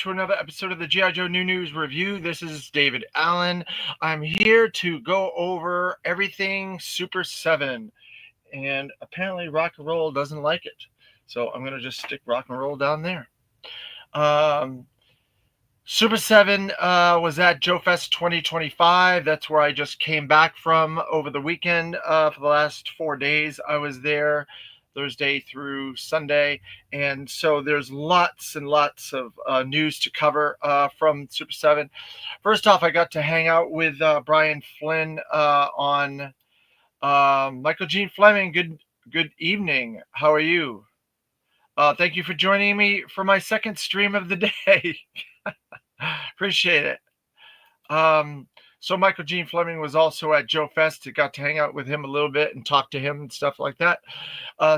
to another episode of the G.I. Joe New News Review. This is David Allen. I'm here to go over everything Super 7. And apparently rock and roll doesn't like it. So I'm going to just stick rock and roll down there. Super 7 was at Jofest 2025. That's where I just came back from over the weekend. For the last 4 days, I was there. Thursday through Sunday, and so there's lots and lots of news to cover from Super 7. First off, I got to hang out with Brian Flynn on Michael Gene Fleming. Good evening. How are you? Thank you for joining me for my second stream of the day. Appreciate it. So Michael Gene Fleming was also at Joefest. I got to hang out with him a little bit and talk to him and stuff like that.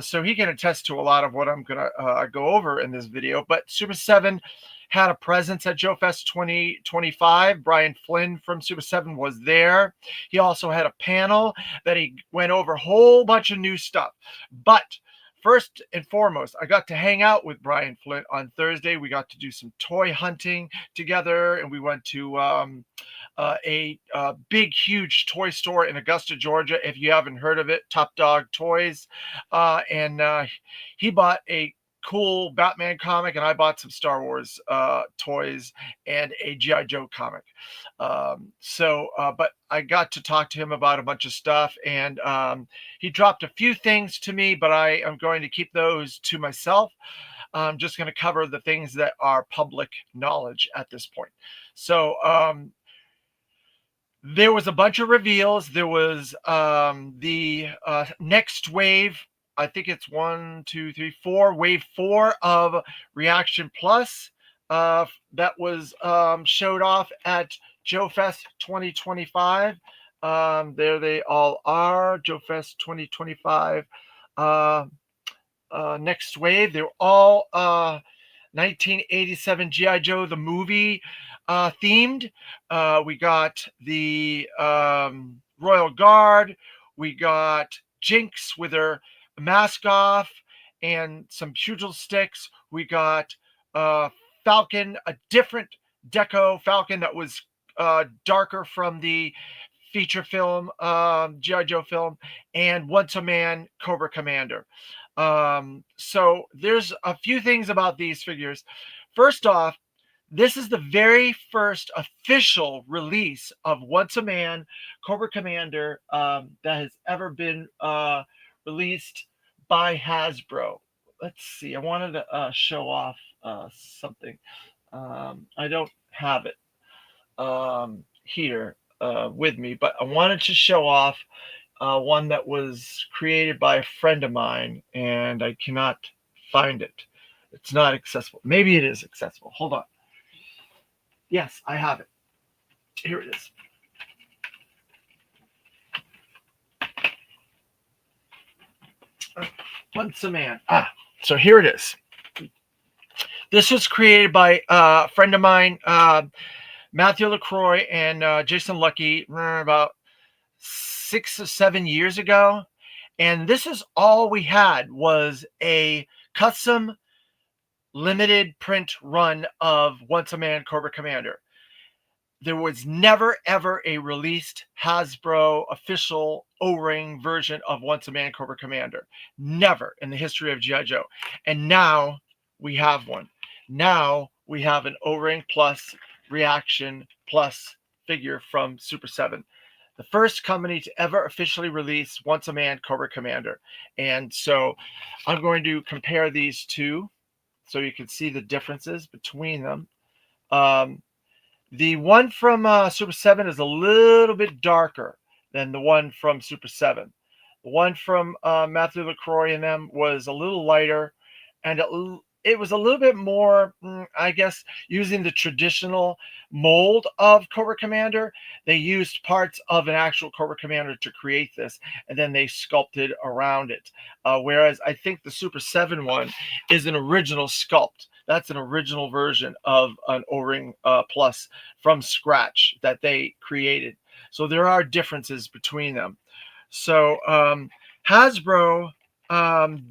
So he can attest to a lot of what I'm going to go over in this video. But Super 7 had a presence at Joefest 2025. Brian Flynn from Super 7 was there. He also had a panel that he went over a whole bunch of new stuff. But first and foremost, I got to hang out with Brian Flynn on Thursday. We got to do some toy hunting together, and we went to a big, huge toy store in Augusta, Georgia. If you haven't heard of it, Top Dog Toys. And he bought a cool Batman comic, and I bought some Star Wars toys and a G.I. Joe comic. But I got to talk to him about a bunch of stuff, and he dropped a few things to me, but I am going to keep those to myself. I'm just going to cover the things that are public knowledge at this point. So there was a bunch of reveals. There was the next wave. I think it's 1, 2, 3, 4. Wave 4 of Reaction Plus that was showed off at Jofest 2025. There they all are. Jofest 2025. Next wave. They're all 1987 G.I. Joe the movie themed. We got the Royal Guard. We got Jinx with her mask off and some pugil sticks. We got Falcon, a different deco Falcon that was darker from the feature film, G.I. Joe film, and Once a Man Cobra Commander. So there's a few things about these figures. First off, this is the very first official release of Once a Man Cobra Commander that has ever been released by Hasbro. Let's see. I wanted to show off something. I don't have it here with me, but I wanted to show off one that was created by a friend of mine, and I cannot find it. It's not accessible. Maybe it is accessible. Hold on. Yes, I have it. Here it is. Once a Man. So here it is. This was created by a friend of mine, Matthew LaCroix and Jason Lucky, about 6 or 7 years ago. And this is all we had was a custom limited print run of Once a Man Cobra Commander. There was never, ever a released Hasbro official O-ring version of Once a Man Cobra Commander. Never in the history of G.I. Joe. And now we have one. Now we have an O-ring plus Reaction plus figure from Super 7. The first company to ever officially release Once a Man Cobra Commander. And so I'm going to compare these two so you can see the differences between them. The one from Super 7 is a little bit darker than the one from Super 7. The one from Matthew LaCroix and them was a little lighter, and it was a little bit more, I guess, using the traditional mold of Cobra Commander. They used parts of an actual Cobra Commander to create this, and then they sculpted around it. Whereas I think the Super 7 one is an original sculpt. That's an original version of an O-ring plus from scratch that they created. So there are differences between them. So Hasbro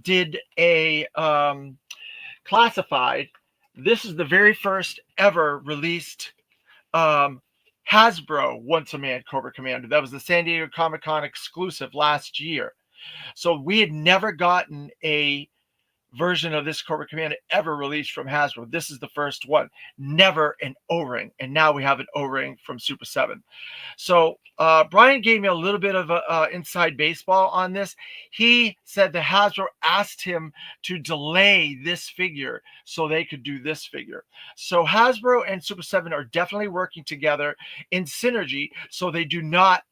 did a classified This is the very first ever released um, Hasbro Once a Man Cobra Commander. That was the San Diego Comic Con exclusive last year. So we had never gotten a version of this Cobra Commander ever released from Hasbro. This is the first one. Never an O-ring, and now we have an O-ring from Super 7. So Brian gave me a little bit of inside baseball on this. He said that Hasbro asked him to delay this figure so they could do this figure. So Hasbro and Super 7 are definitely working together in synergy so they do not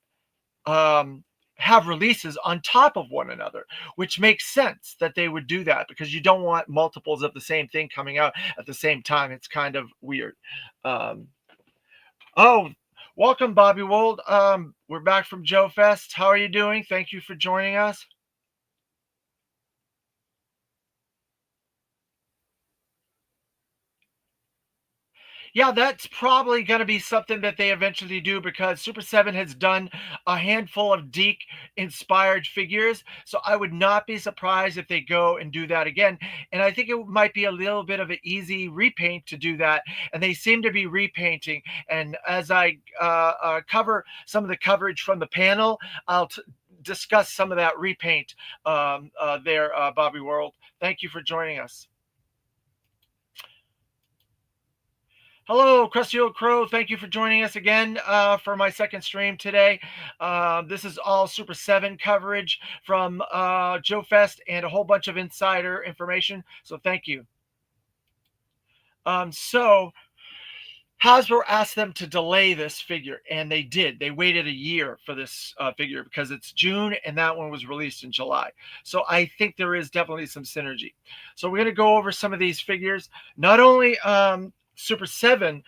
um, have releases on top of one another, which makes sense that they would do that because you don't want multiples of the same thing coming out at the same time. It's kind of weird. Um, oh, welcome, Bobby Wold. We're back from Joefest. How are you doing? Thank you for joining us. Yeah, that's probably going to be something that they eventually do because Super 7 has done a handful of Deke inspired figures. So I would not be surprised if they go and do that again. And I think it might be a little bit of an easy repaint to do that. And they seem to be repainting. And as I cover some of the coverage from the panel, I'll discuss some of that repaint there, Bobby World. Thank you for joining us. Hello, Crusty Old Crow. Thank you for joining us again for my second stream today. This is all Super 7 coverage from Joefest and a whole bunch of insider information. So thank you. So Hasbro asked them to delay this figure, and they did. They waited a year for this figure because it's June, and that one was released in July. So I think there is definitely some synergy. So we're going to go over some of these figures. Not only Super 7,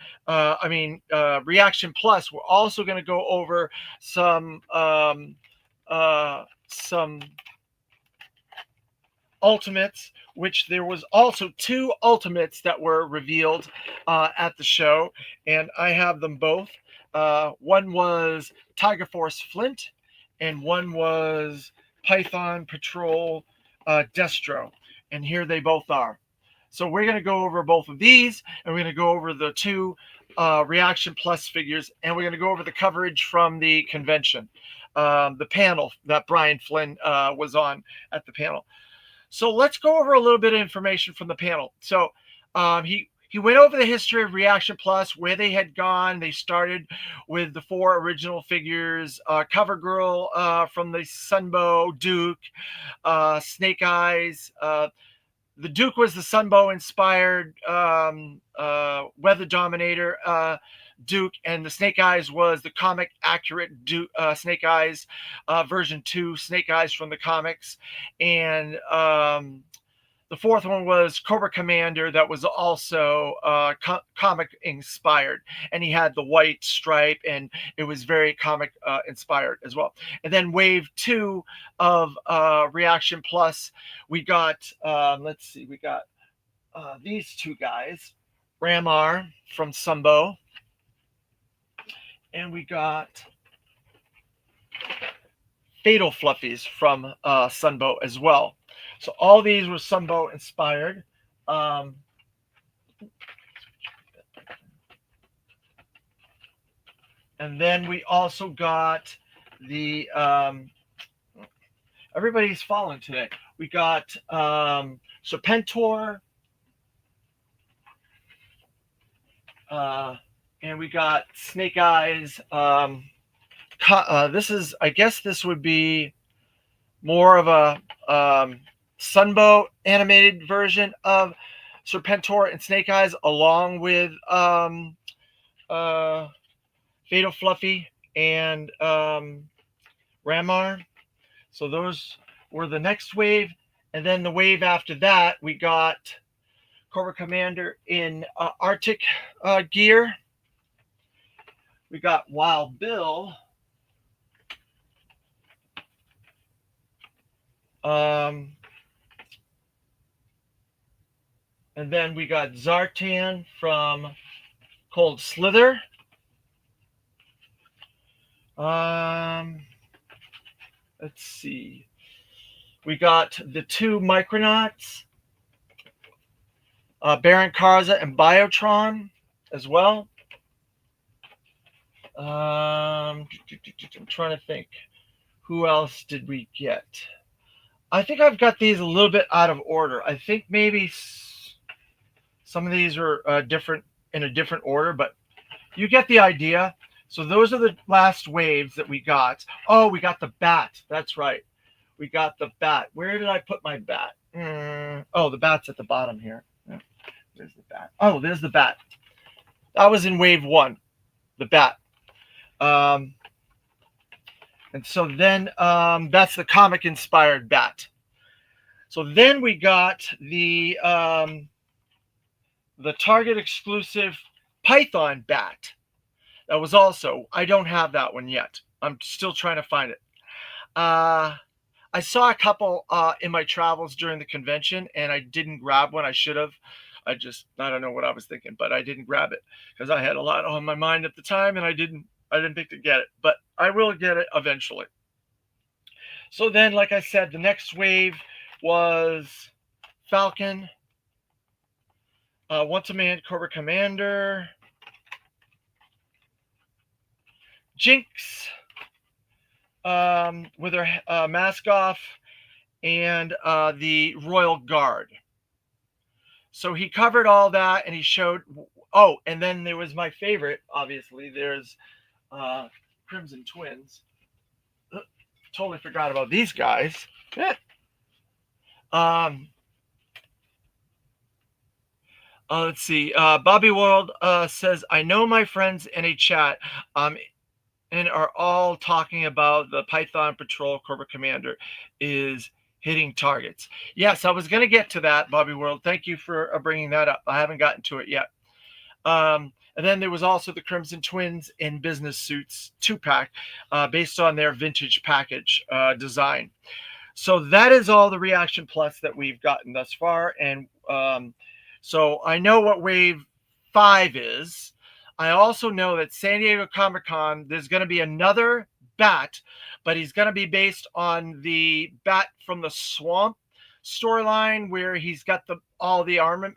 Reaction Plus, we're also going to go over some Ultimates, which there was also two Ultimates that were revealed at the show, and I have them both. One was Tiger Force Flint, and one was Python Patrol Destro, and here they both are. So we're going to go over both of these, and we're going to go over the two Reaction Plus figures, and we're going to go over the coverage from the convention, the panel that Brian Flynn was on at the panel. So let's go over a little bit of information from the panel. So he went over the history of Reaction Plus, where they had gone. They started with the four original figures: Cover Girl from the Sunbow, Duke, Snake Eyes. The Duke was the Sunbow inspired Weather Dominator Duke, and the Snake Eyes was the comic accurate Duke, Snake Eyes version 2 Snake Eyes from the comics. And the fourth one was Cobra Commander, that was also comic inspired, and he had the white stripe, and it was very comic inspired as well. And then wave 2 of Reaction Plus, we got we got these two guys, Ramar from Sunbow, and we got Fatal Fluffies from Sunbow as well. So all these were Sunbow inspired. And then we also got the everybody's falling today. We got Serpentor, and we got Snake Eyes. This is, I guess, this would be more of a Sunbow animated version of Serpentor and Snake Eyes, along with Fatal Fluffy and Ramar. So those were the next wave. And then the wave after that, we got Cobra Commander in Arctic gear. We got Wild Bill. And then we got Zartan from Cold Slither. Let's see. We got the two Micronauts. Baron Karza and Biotron as well. I'm trying to think. Who else did we get? I think I've got these a little bit out of order. I think maybe some of these are different in a different order, but you get the idea. So those are the last waves that we got. Oh, we got the bat. That's right. We got the bat. Where did I put my bat? Oh, the bat's at the bottom here. There's the bat. Oh, there's the bat. That was in wave one, the bat. Um, and so then that's the comic inspired bat. So then we got the Target exclusive Python bat. That was also, I don't have that one yet. I'm still trying to find it. I saw a couple in my travels during the convention, and I didn't grab one. I should have. I don't know what I was thinking, but I didn't grab it because I had a lot on my mind at the time, and I didn't think to get it. But I will get it eventually. So then, like I said, the next wave was Falcon, Once a Man Cobra Commander, Jinx, with her mask off, and the Royal Guard. So he covered all that, and he showed. Oh, and then there was my favorite. Obviously, there's Crimson Twins. Totally forgot about these guys. Let's see. Bobby World says, I know my friends in a chat and are all talking about the Python Patrol Cobra Commander is hitting targets. Yes, I was going to get to that, Bobby World. Thank you for bringing that up. I haven't gotten to it yet. And then there was also the Crimson Twins in business suits 2-pack based on their vintage package design. So that is all the Reaction Plus that we've gotten thus far. And so I know what Wave 5 is. I also know that San Diego Comic-Con, there's going to be another bat, but he's going to be based on the bat from the Swamp storyline where he's got all the armament,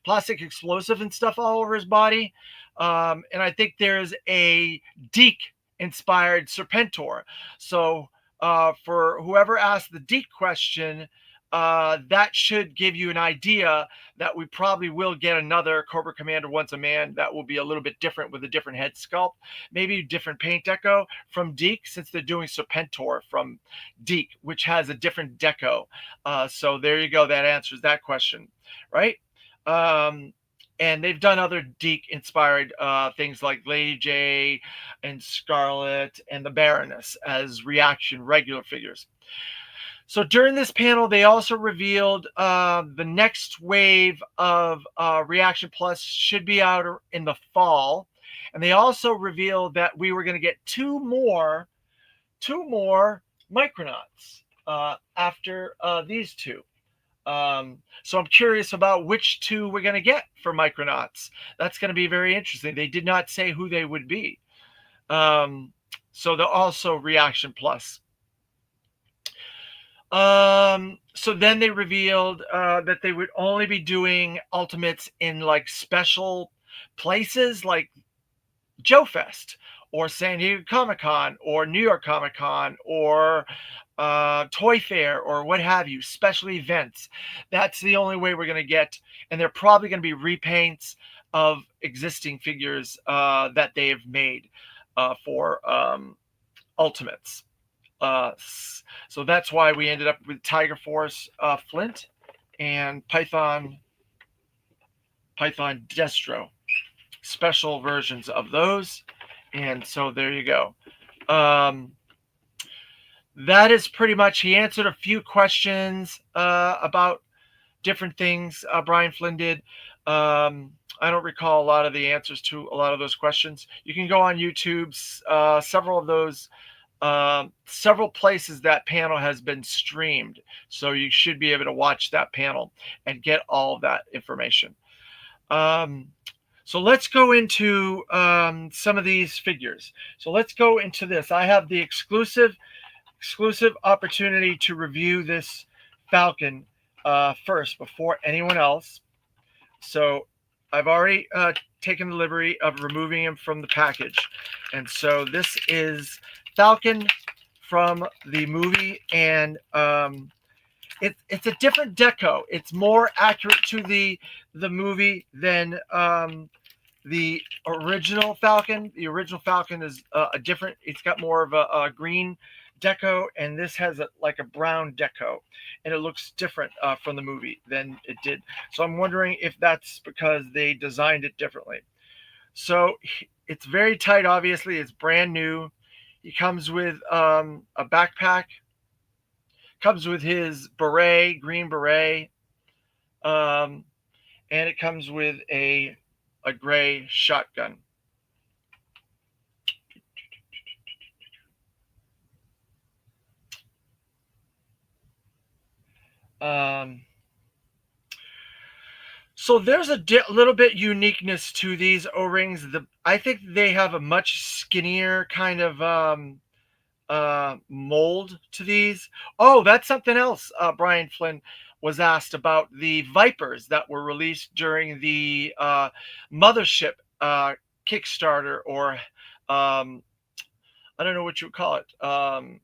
plastic explosive and stuff all over his body. And I think there's a Deke inspired Serpentor. So for whoever asked the Deke question, that should give you an idea that we probably will get another Cobra Commander Once a Man that will be a little bit different with a different head sculpt, maybe different paint deco from Deke, since they're doing Serpentor from Deke, which has a different deco. So there you go. That answers that question, right? And they've done other Deke inspired things like Lady J and Scarlet and the Baroness as Reaction regular figures. So during this panel, they also revealed the next wave of Reaction Plus should be out in the fall. And they also revealed that we were going to get two more Micronauts after these two. So I'm curious about which two we're going to get for Micronauts. That's going to be very interesting. They did not say who they would be. So they're also Reaction Plus. So then they revealed that they would only be doing Ultimates in like special places like Joefest or San Diego Comic-Con or New York Comic-Con or Toy Fair or what have you, special events. That's the only way we're going to get. And they're probably going to be repaints of existing figures that they have made for Ultimates. So that's why we ended up with Tiger Force Flint and Python Destro, special versions of those. And so there you go. That is pretty much, he answered a few questions about different things. Brian Flynn did. I don't recall a lot of the answers to a lot of those questions. You can go on YouTube. Several of those several places that panel has been streamed, so you should be able to watch that panel and get all of that information. So let's go into some of these figures. So let's go into this. I have the exclusive opportunity to review this Falcon first before anyone else. So I've already taken the liberty of removing him from the package. And so this is Falcon from the movie, and it's a different deco. It's more accurate to the movie than the original Falcon. The original Falcon is a different. It's got more of a green deco, and this has like a brown deco, and it looks different from the movie than it did. So I'm wondering if that's because they designed it differently. So it's very tight. Obviously, it's brand new. He comes with a backpack. Comes with his beret, green beret, um, and it comes with a gray shotgun. Um, so there's a little bit uniqueness to these O-rings. I think they have a much skinnier kind of mold to these. Oh, that's something else. Brian Flynn was asked about the Vipers that were released during the Mothership Kickstarter, or um, I don't know what you would call it.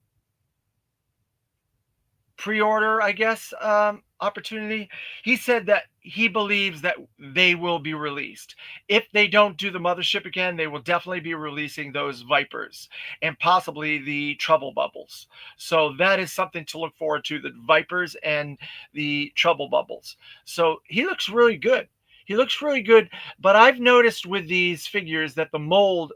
Pre-order, I guess, opportunity. He said that he believes that they will be released. If they don't do the Mothership again, they will definitely be releasing those Vipers and possibly the Trouble Bubbles. So that is something to look forward to, the Vipers and the Trouble Bubbles. So he looks really good. He looks really good, but I've noticed with these figures that the mold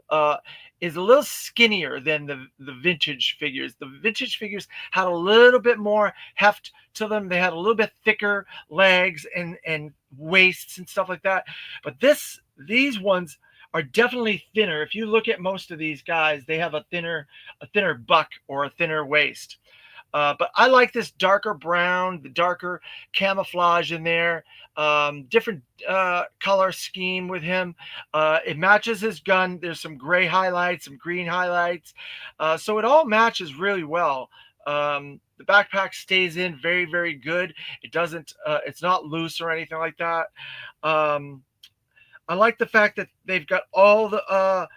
is a little skinnier than the vintage figures. The vintage figures had a little bit more heft to them. They had a little bit thicker legs and waists and stuff like that. But these ones are definitely thinner. If you look at most of these guys, they have a thinner buck or a thinner waist. But I like this darker brown, the darker camouflage in there, different color scheme with him. It matches his gun. There's some gray highlights, some green highlights. So it all matches really well. The backpack stays in very, very good. It doesn't, it's not loose or anything like that. Um, I like the fact that they've got all the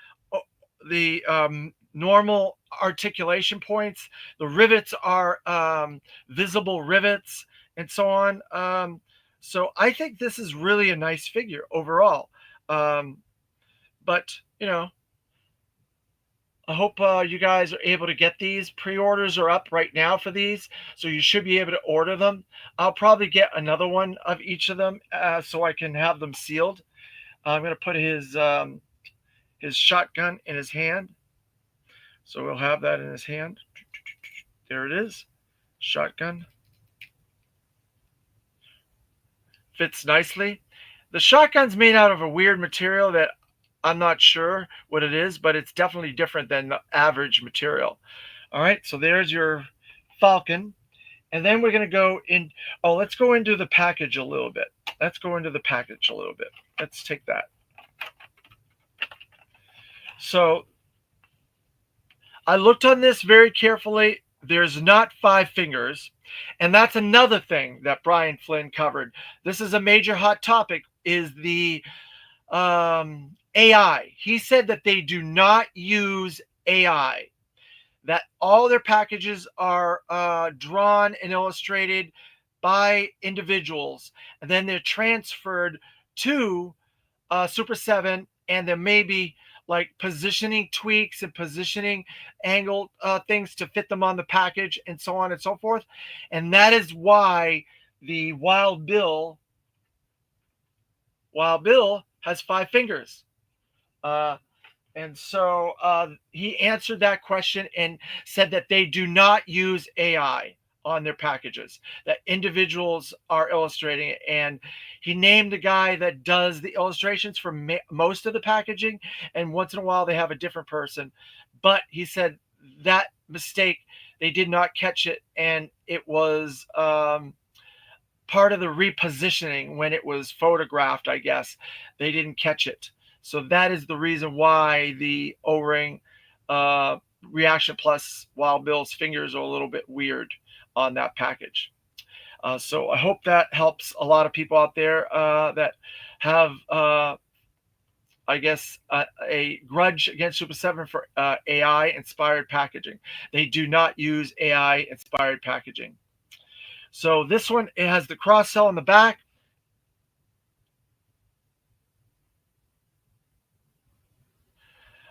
normal articulation points. The rivets are visible rivets and so on. So I think this is really a nice figure overall. Um, but I hope you guys are able to get these. Pre-orders are up right now for these, so you should be able to order them. I'll probably get another one of each of them so I can have them sealed. I'm going to put his shotgun in his hand. So we'll have that in his hand. There it is. Shotgun. Fits nicely. The shotgun's made out of a weird material that I'm not sure what it is, but it's definitely different than the average material. All right, so there's your Falcon. And then we're going to go in. Oh, let's go into the package a little bit. Let's go into the package a little bit. Let's take that. So I looked on this very carefully. There's not 5 fingers. And that's another thing that Brian Flynn covered. This is a major hot topic, is the AI. He said that they do not use AI, that all their packages are drawn and illustrated by individuals, and then they're transferred to Super 7, and there may be like positioning tweaks and positioning angle things to fit them on the package and so on and so forth. And that is why the Wild Bill has 5 fingers. And so he answered that question and said that they do not use AI on their packages, that individuals are illustrating it. And he named a guy that does the illustrations for most of the packaging. And once in a while, they have a different person. But he said that mistake, they did not catch it. And it was part of the repositioning when it was photographed, I guess. They didn't catch it. So that is the reason why the O-ring Reaction Plus Wild Bill's fingers are a little bit weird on that package. So I hope that helps a lot of people out there that have, I guess, a grudge against Super 7 for AI inspired packaging. They do not use AI inspired packaging. So this one, it has the cross cell in the back.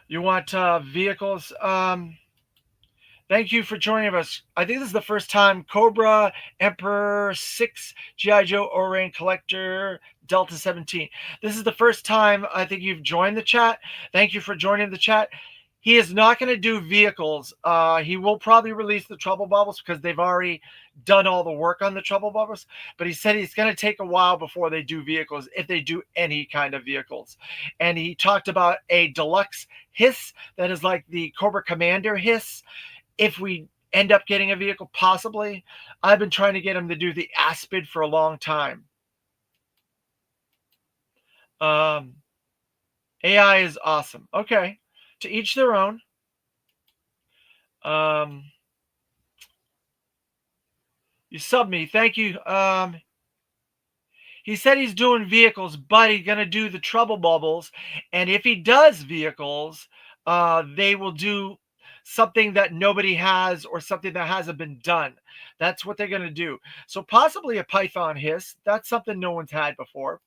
You want vehicles? Thank you for joining us. I think this is the first time Cobra, Emperor 6, G.I. Joe, O-Ring, Collector, Delta 17. This is the first time I think you've joined the chat. Thank you for joining the chat. He is not going to do vehicles. He will probably release the Trouble Bubbles because they've already done all the work on the Trouble Bubbles. But he said he's going to take a while before they do vehicles, if they do any kind of vehicles. And he talked about a deluxe hiss that is like the Cobra Commander hiss, if we end up getting a vehicle, possibly. I've been trying to get him to do the Aspid for a long time. Um, AI is awesome. Okay, to each their own. Um, you sub me, thank you. He said he's doing vehicles, but he's gonna do the Trouble Bubbles, and if he does vehicles, they will do something that nobody has or something that hasn't been done. That's what they're gonna do. So possibly a Python hiss. That's something no one's had before.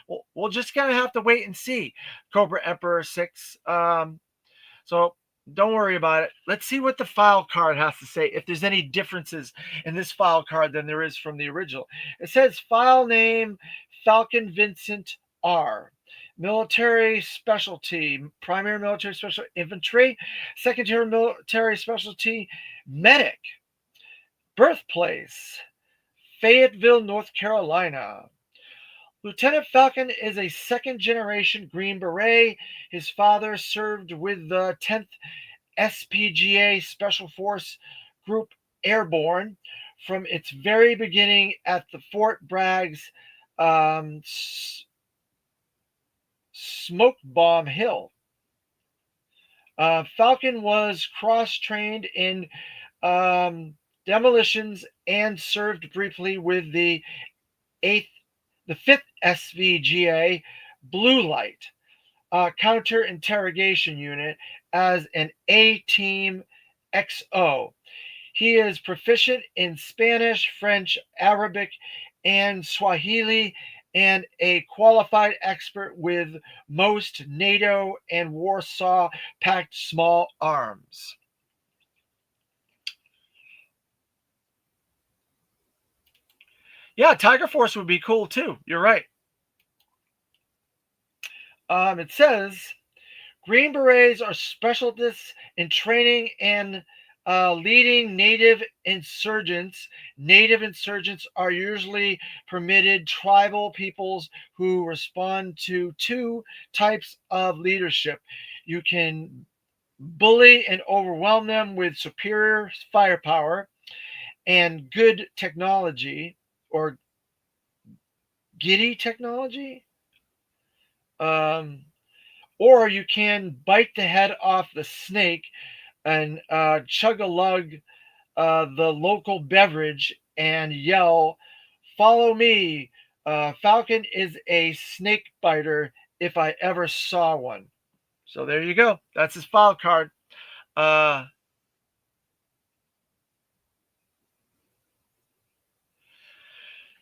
Well, we'll just gonna have to wait and see. Cobra Emperor 6. So don't worry about it. Let's see what the file card has to say, if there's any differences in this file card than there is from the original. It says file name Falcon Vincent R. Military specialty, primary military special infantry, secondary military specialty, medic. Birthplace, Fayetteville, North Carolina. Lieutenant Falcon is a second generation Green Beret. His father served with the 10th SPGA Special Force Group Airborne from its very beginning at the Fort Bragg's um, Smoke Bomb Hill. Falcon was cross trained in demolitions and served briefly with the 8th, the 5th SVGA Blue Light counter interrogation unit as an A Team XO. He is proficient in Spanish, French, Arabic, and Swahili, and a qualified expert with most NATO and Warsaw Pact small arms. Yeah, Tiger Force would be cool too. You're right. It says Green Berets are specialists in training and leading native insurgents. Native insurgents are usually permitted tribal peoples who respond to two types of leadership. You can bully and overwhelm them with superior firepower and good technology, or giddy technology. Um, or you can bite the head off the snake and chug a lug the local beverage and yell, "Follow me! Falcon is a snake biter if I ever saw one." So there you go. That's his file card. Uh,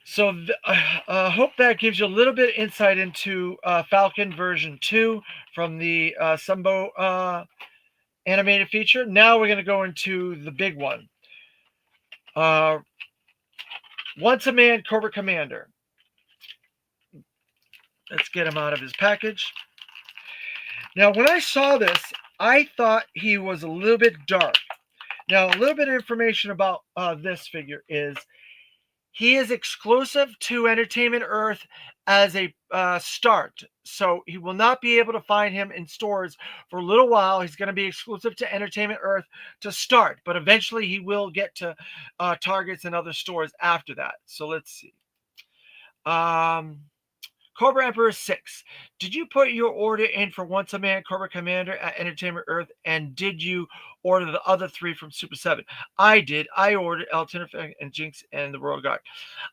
so hope that gives you a little bit of insight into Falcon version 2 from the Sumbo animated feature. Now we're going to go into the big one. Once a Man Cobra Commander. Let's get him out of his package. Now, when I saw this, I thought he was a little bit dark. Now, a little bit of information about this figure is he is exclusive to Entertainment Earth as a start. So he will not be able to find him in stores for a little while. He's going to be exclusive to Entertainment Earth to start, but eventually he will get to Targets and other stores after that. So let's see. Cobra Emperor 6. Did you put your order in for Once a Man Cobra Commander at Entertainment Earth? And did you order the other three from Super 7. I did. I ordered El Tenerife and Jinx and the Royal Guard.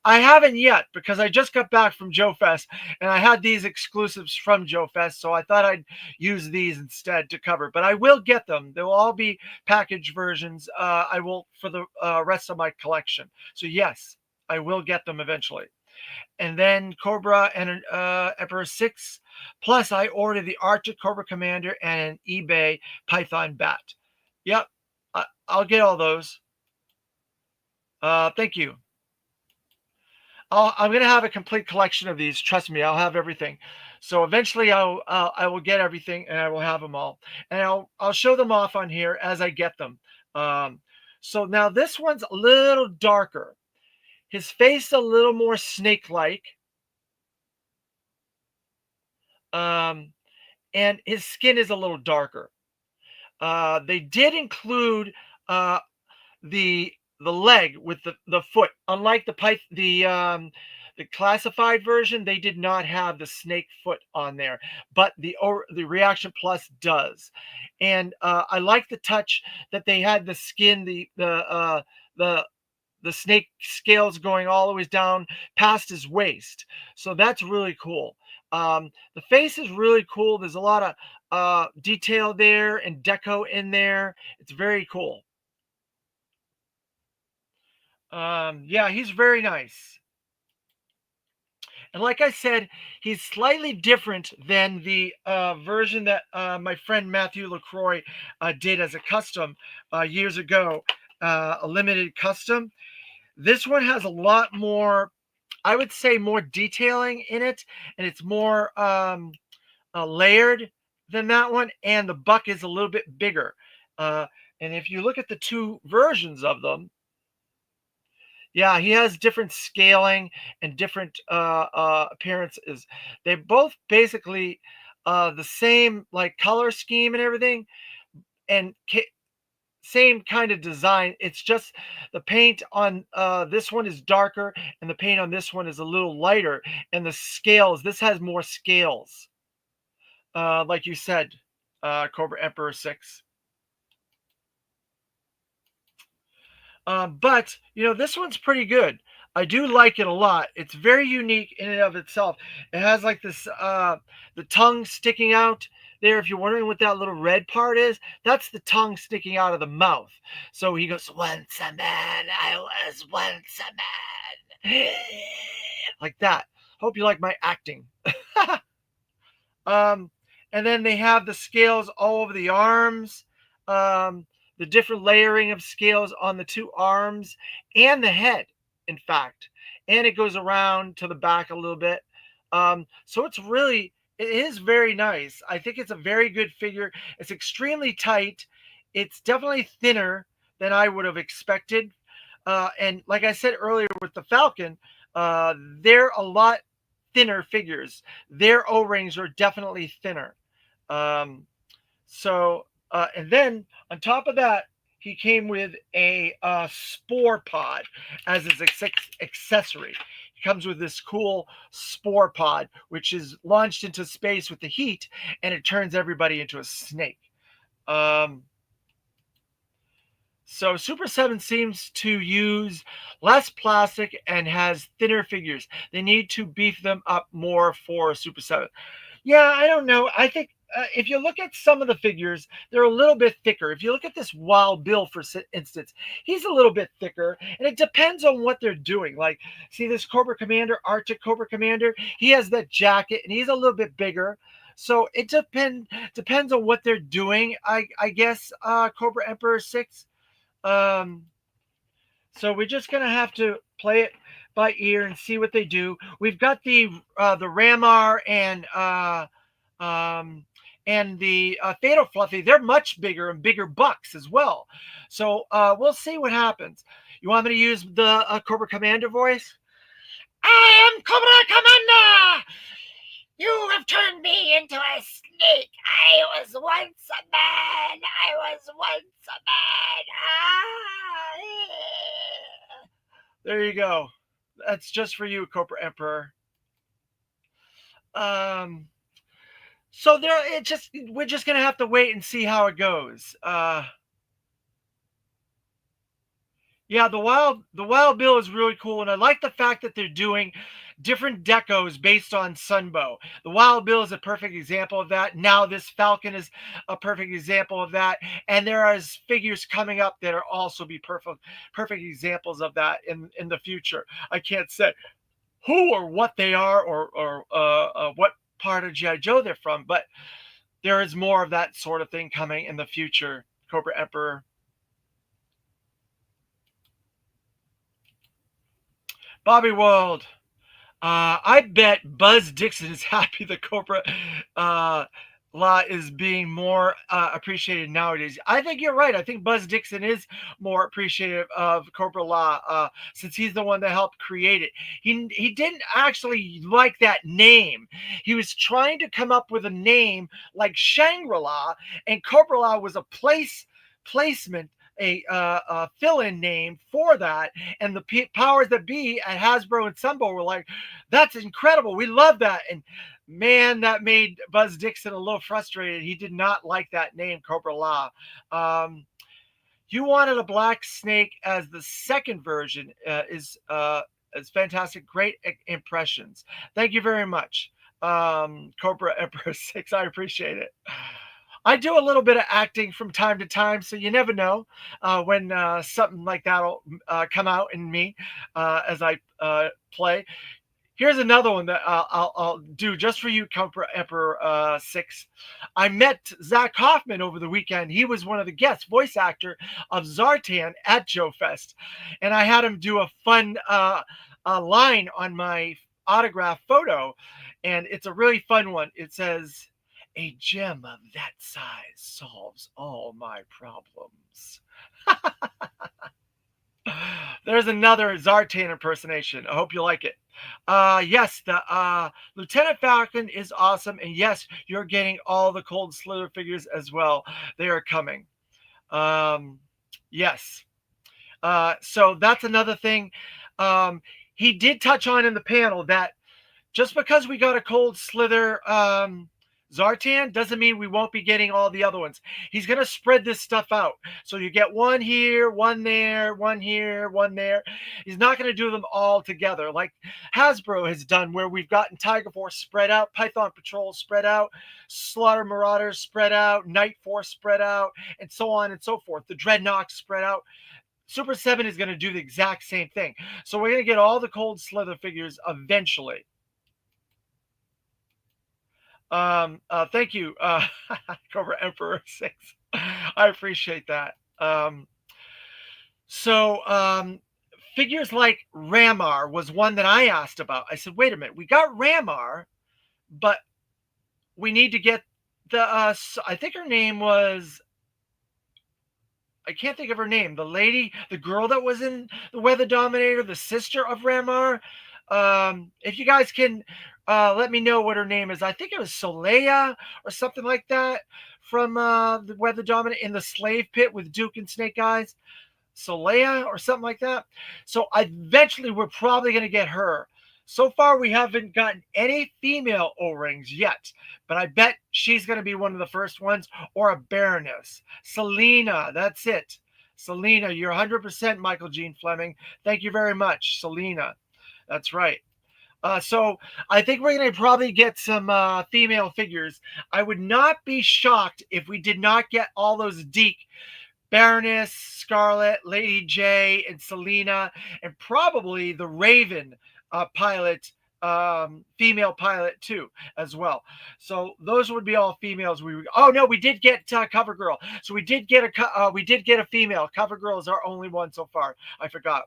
I haven't yet because I just got back from Joefest and I had these exclusives from Joefest, so I thought I'd use these instead to cover. But I will get them. They will all be packaged versions. I will for the rest of my collection. So yes, I will get them eventually. And then Cobra and Emperor 6. Plus, I ordered the Arctic Cobra Commander and an eBay Python Bat. Yep, I'll get all those. Thank you. I'm gonna have a complete collection of these. Trust me, I'll have everything. So eventually, I will get everything, and I will have them all, and I'll show them off on here as I get them. Um, so now this one's a little darker. His face a little more snake-like, um, and his skin is a little darker. They did include uh, the leg with the foot. Unlike the classified version, they did not have the snake foot on there, but the Reaction Plus does. And I like the touch that they had the skin, the the snake scales going all the way down past his waist. So that's really cool. The face is really cool. There's a lot of detail there and deco in there. It's very cool. Yeah, he's very nice. And like I said, he's slightly different than the version that my friend Matthew LaCroix did as a custom years ago, a limited custom. This one has a lot more, I would say, more detailing in it, and it's more layered than that one, and the buck is a little bit bigger. Uh, and if you look at the two versions of them, yeah, he has different scaling and different appearances. They both basically the same like color scheme and everything, and same kind of design. It's just the paint on this one is darker, and the paint on this one is a little lighter. And the scales, this has more scales, like you said, Cobra Emperor 6. But this one's pretty good. I do like it a lot. It's very unique in and of itself. It has like this the tongue sticking out there. If you're wondering what that little red part is, that's the tongue sticking out of the mouth. So he goes, "Once a man, I was once a man," like that. Hope you like my acting. Um, and then they have the scales all over the arms, the different layering of scales on the two arms and the head, in fact. And it goes around to the back a little bit. So it is very nice. I think it's a very good figure. It's extremely tight. It's definitely thinner than I would have expected. And like I said earlier with the Falcon, they're a lot thinner figures. Their O rings are definitely thinner. Um, and then on top of that, he came with a spore pod as his accessory. He comes with this cool spore pod, which is launched into space with the heat, and it turns everybody into a snake. Um, so Super 7 seems to use less plastic and has thinner figures. They need to beef them up more for Super 7. Yeah, I don't know. I think if you look at some of the figures, they're a little bit thicker. If you look at this Wild Bill, for instance, he's a little bit thicker, and it depends on what they're doing. Like, see this Cobra Commander, Arctic Cobra Commander, he has that jacket, and he's a little bit bigger. So it depends on what they're doing. I guess Cobra Emperor 6. Um, so we're just gonna have to play it by ear and see what they do. We've got the Ramar um, and the Fatal Fluffy. They're much bigger and bigger bucks as well. So we'll see what happens. You want me to use the Cobra Commander voice? I am Cobra Commander. You have turned me into a snake. I was once a man. I was once a man. There you go. That's just for you, Cobra Emperor. Um, so we're just gonna have to wait and see how it goes. Yeah, the Wild Bill is really cool, and I like the fact that they're doing different decos based on Sunbow. The Wild Bill is a perfect example of that. Now this Falcon is a perfect example of that, and there are figures coming up that are also be perfect examples of that in the future. I can't say who or what they are or what part of GI Joe they're from, but there is more of that sort of thing coming in the future. Cobra Emperor. Bobby World. I bet Buzz Dixon is happy the Cobra uh, Law is being more appreciated nowadays. I think you're right. I think Buzz Dixon is more appreciative of Cobra Law since he's the one that helped create it. He didn't actually like that name. He was trying to come up with a name like Shangri-La, and Cobra Law was a placement, a fill-in name for that, and the powers that be at Hasbro and Sunbow were like, "That's incredible. We love that." And man, that made Buzz Dixon a little frustrated. He did not like that name, Cobra Law. Um, you wanted a Black Snake as the second version. Is fantastic. Great impressions. Thank you very much, Cobra Emperor 6. I appreciate it. I do a little bit of acting from time to time, so you never know when something like that'll come out in me as I play. Here's another one that I'll do just for you, Comfort Emperor 6. I met Zach Hoffman over the weekend. He was one of the guests, voice actor of Zartan at Joefest. And I had him do a fun line on my autograph photo. And it's a really fun one. It says, "A gem of that size solves all my problems." There's another Zartan impersonation. I hope you like it. Yes, the Lieutenant Falcon is awesome, and yes, you're getting all the Cold Slither figures as well. They are coming. Um, yes. So that's another thing. He did touch on in the panel that just because we got a Cold Slither Zartan doesn't mean we won't be getting all the other ones. He's going to spread this stuff out. So you get one here, one there, one here, one there. He's not going to do them all together like Hasbro has done, where we've gotten Tiger Force spread out, Python Patrol spread out, Slaughter Marauders spread out, Night Force spread out, and so on and so forth. The Dreadnoughts spread out. Super 7 is going to do the exact same thing. So we're going to get all the Cold Slither figures eventually. Thank you, Cobra Emperor 6. I appreciate that. So figures like Ramar was one that I asked about. I said, wait a minute, we got Ramar, but we need to get the, I think her name was, I can't think of her name. The lady, the girl that was in the Weather Dominator, the sister of Ramar. If you guys can let me know what her name is. I think it was Soleil or something like that from the Weather Dominator in the Slave Pit with Duke and Snake Eyes. Soleil or something like that. So eventually we're probably going to get her. So far, we haven't gotten any female O-rings yet, but I bet she's going to be one of the first ones, or a Baroness. Selena, that's it. Selena, you're 100% Michael Gene Fleming. Thank you very much, Selena. That's right. So I think we're going to probably get some female figures. I would not be shocked if we did not get all those Deke, Baroness, Scarlet, Lady J, and Selena, and probably the Raven pilot, female pilot too, as well. So those would be all females. Oh no, we did get Cover Girl. So we did get a female. Cover Girl is our only one so far. I forgot.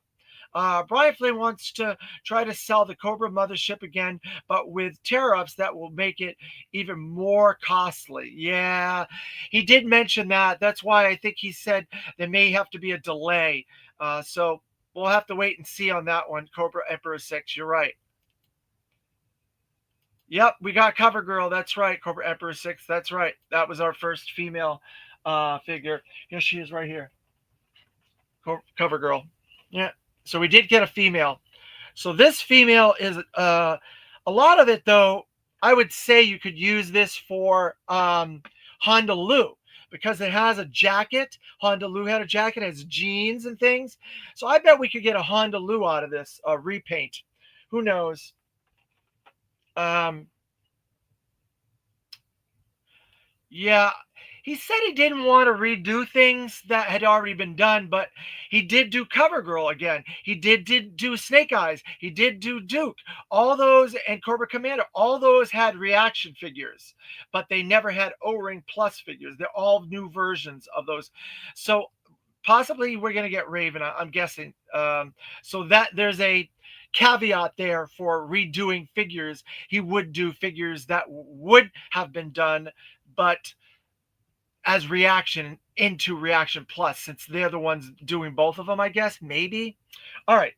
Brian Flynn wants to try to sell the Cobra mothership again, but with tariffs that will make it even more costly. Yeah, he did mention that. That's why I think he said there may have to be a delay. So we'll have to wait and see on that one. Cobra Emperor 6, you're right. Yep, we got Cover Girl. That's right. Cobra Emperor 6. That's right. That was our first female figure. Here she is right here. Cover Girl. Yeah. So we did get a female. So this female is a lot of it though. I would say you could use this for Honda Lou because it has a jacket. Honda Lu had a jacket, it has jeans and things. So I bet we could get a Honda Lu out of this repaint. Who knows? Um, Yeah, he said he didn't want to redo things that had already been done, but he did do CoverGirl again. He did do Snake Eyes. He did do Duke. All those and Cobra Commander. All those had reaction figures, but they never had O-Ring Plus figures. They're all new versions of those. So possibly we're gonna get Raven. I'm guessing. So that there's a caveat there for redoing figures. He would do figures that would have been done, but as reaction into reaction plus, since they're the ones doing both of them, I guess. Maybe. All right.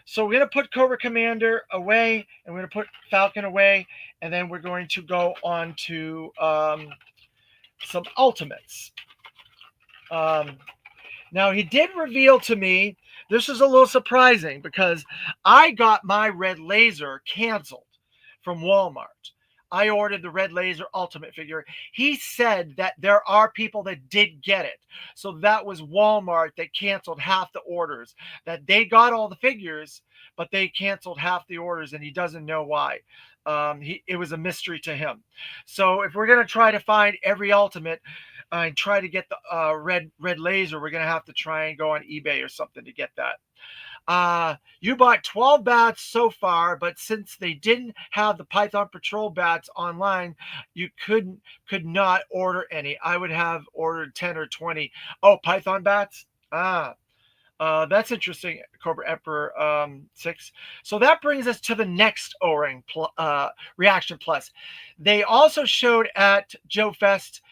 So we're gonna put Cobra Commander away, and we're gonna put Falcon away, and then we're going to go on to some ultimates. Um, Now, he did reveal to me, this is a little surprising because I got my red laser canceled from Walmart. I ordered the red laser ultimate figure. He said that there are people that did get it. So that was Walmart that canceled half the orders. That they got all the figures, but they canceled half the orders, and he doesn't know why. It was a mystery to him. So if we're gonna try to find every ultimate, and try to get the red laser, we're gonna have to try and go on eBay or something to get that. You bought 12 bats so far, but since they didn't have the Python Patrol bats online, you could not order any. I would have ordered 10 or 20. Oh, Python bats. That's interesting, Cobra Emperor 6. So that brings us to the next O-Ring Reaction Plus. They also showed at Jofest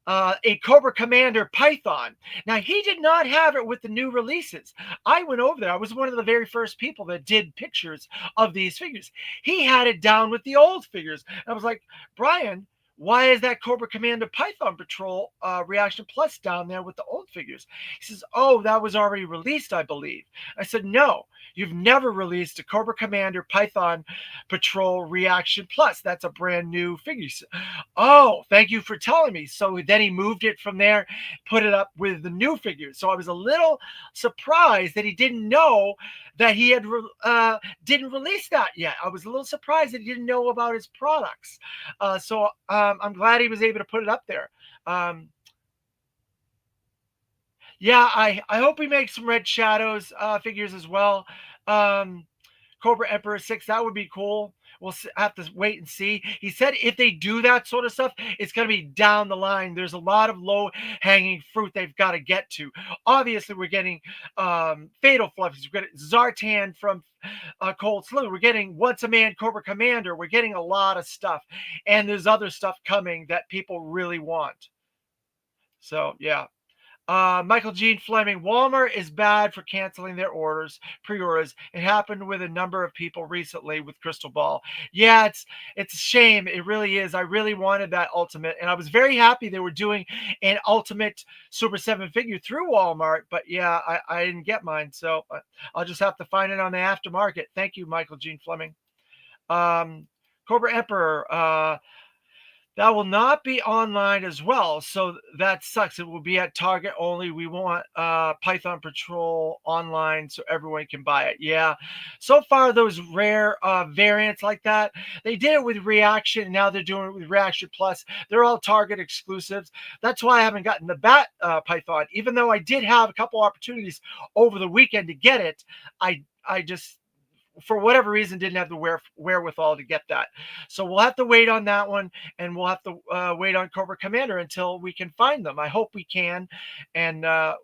a Cobra Commander Python. Now, he did not have it with the new releases. I went over there. I was one of the very first people that did pictures of these figures. He had it down with the old figures. I was like, Brian, why is that Cobra Commander Python Patrol Reaction Plus down there with the old figures? He says, oh, that was already released, I believe. I said, no, you've never released a Cobra Commander Python Patrol Reaction Plus. That's a brand new figure. Oh, thank you for telling me. So then he moved it from there, put it up with the new figures. So I was a little surprised that he didn't know that he had didn't release that yet. I was a little surprised that he didn't know about his products. So I'm glad he was able to put it up there. Um, yeah, I hope we make some Red Shadows figures as well. Um, Cobra Emperor 6, that would be cool. We'll have to wait and see. He said if they do that sort of stuff, it's going to be down the line. There's a lot of low-hanging fruit they've got to get to. Obviously, we're getting Fatal Fluffies. We're getting Zartan from Cold Slither. We're getting Once a Man Cobra Commander. We're getting a lot of stuff. And there's other stuff coming that people really want. So, yeah. Michael Gene Fleming, Walmart is bad for canceling their pre-orders. It happened with a number of people recently with Crystal Ball. Yeah, it's a shame. It really is. I really wanted that ultimate, and I was very happy they were doing an ultimate Super 7 figure through Walmart. But yeah, I didn't get mine, so I'll just have to find it on the aftermarket. Thank you, Michael Gene Fleming. Cobra Emperor. That will not be online as well, so that sucks. It will be at Target only. We want Python Patrol online so everyone can buy it. Yeah, so far those rare variants like that, they did it with Reaction, and now they're doing it with Reaction Plus. They're all Target exclusives. That's why I haven't gotten the Bat Python, even though I did have a couple opportunities over the weekend to get it. I just, for whatever reason, didn't have the wherewithal to get that. So we'll have to wait on that one, and we'll have to wait on Cobra Commander until we can find them. I hope we can. And I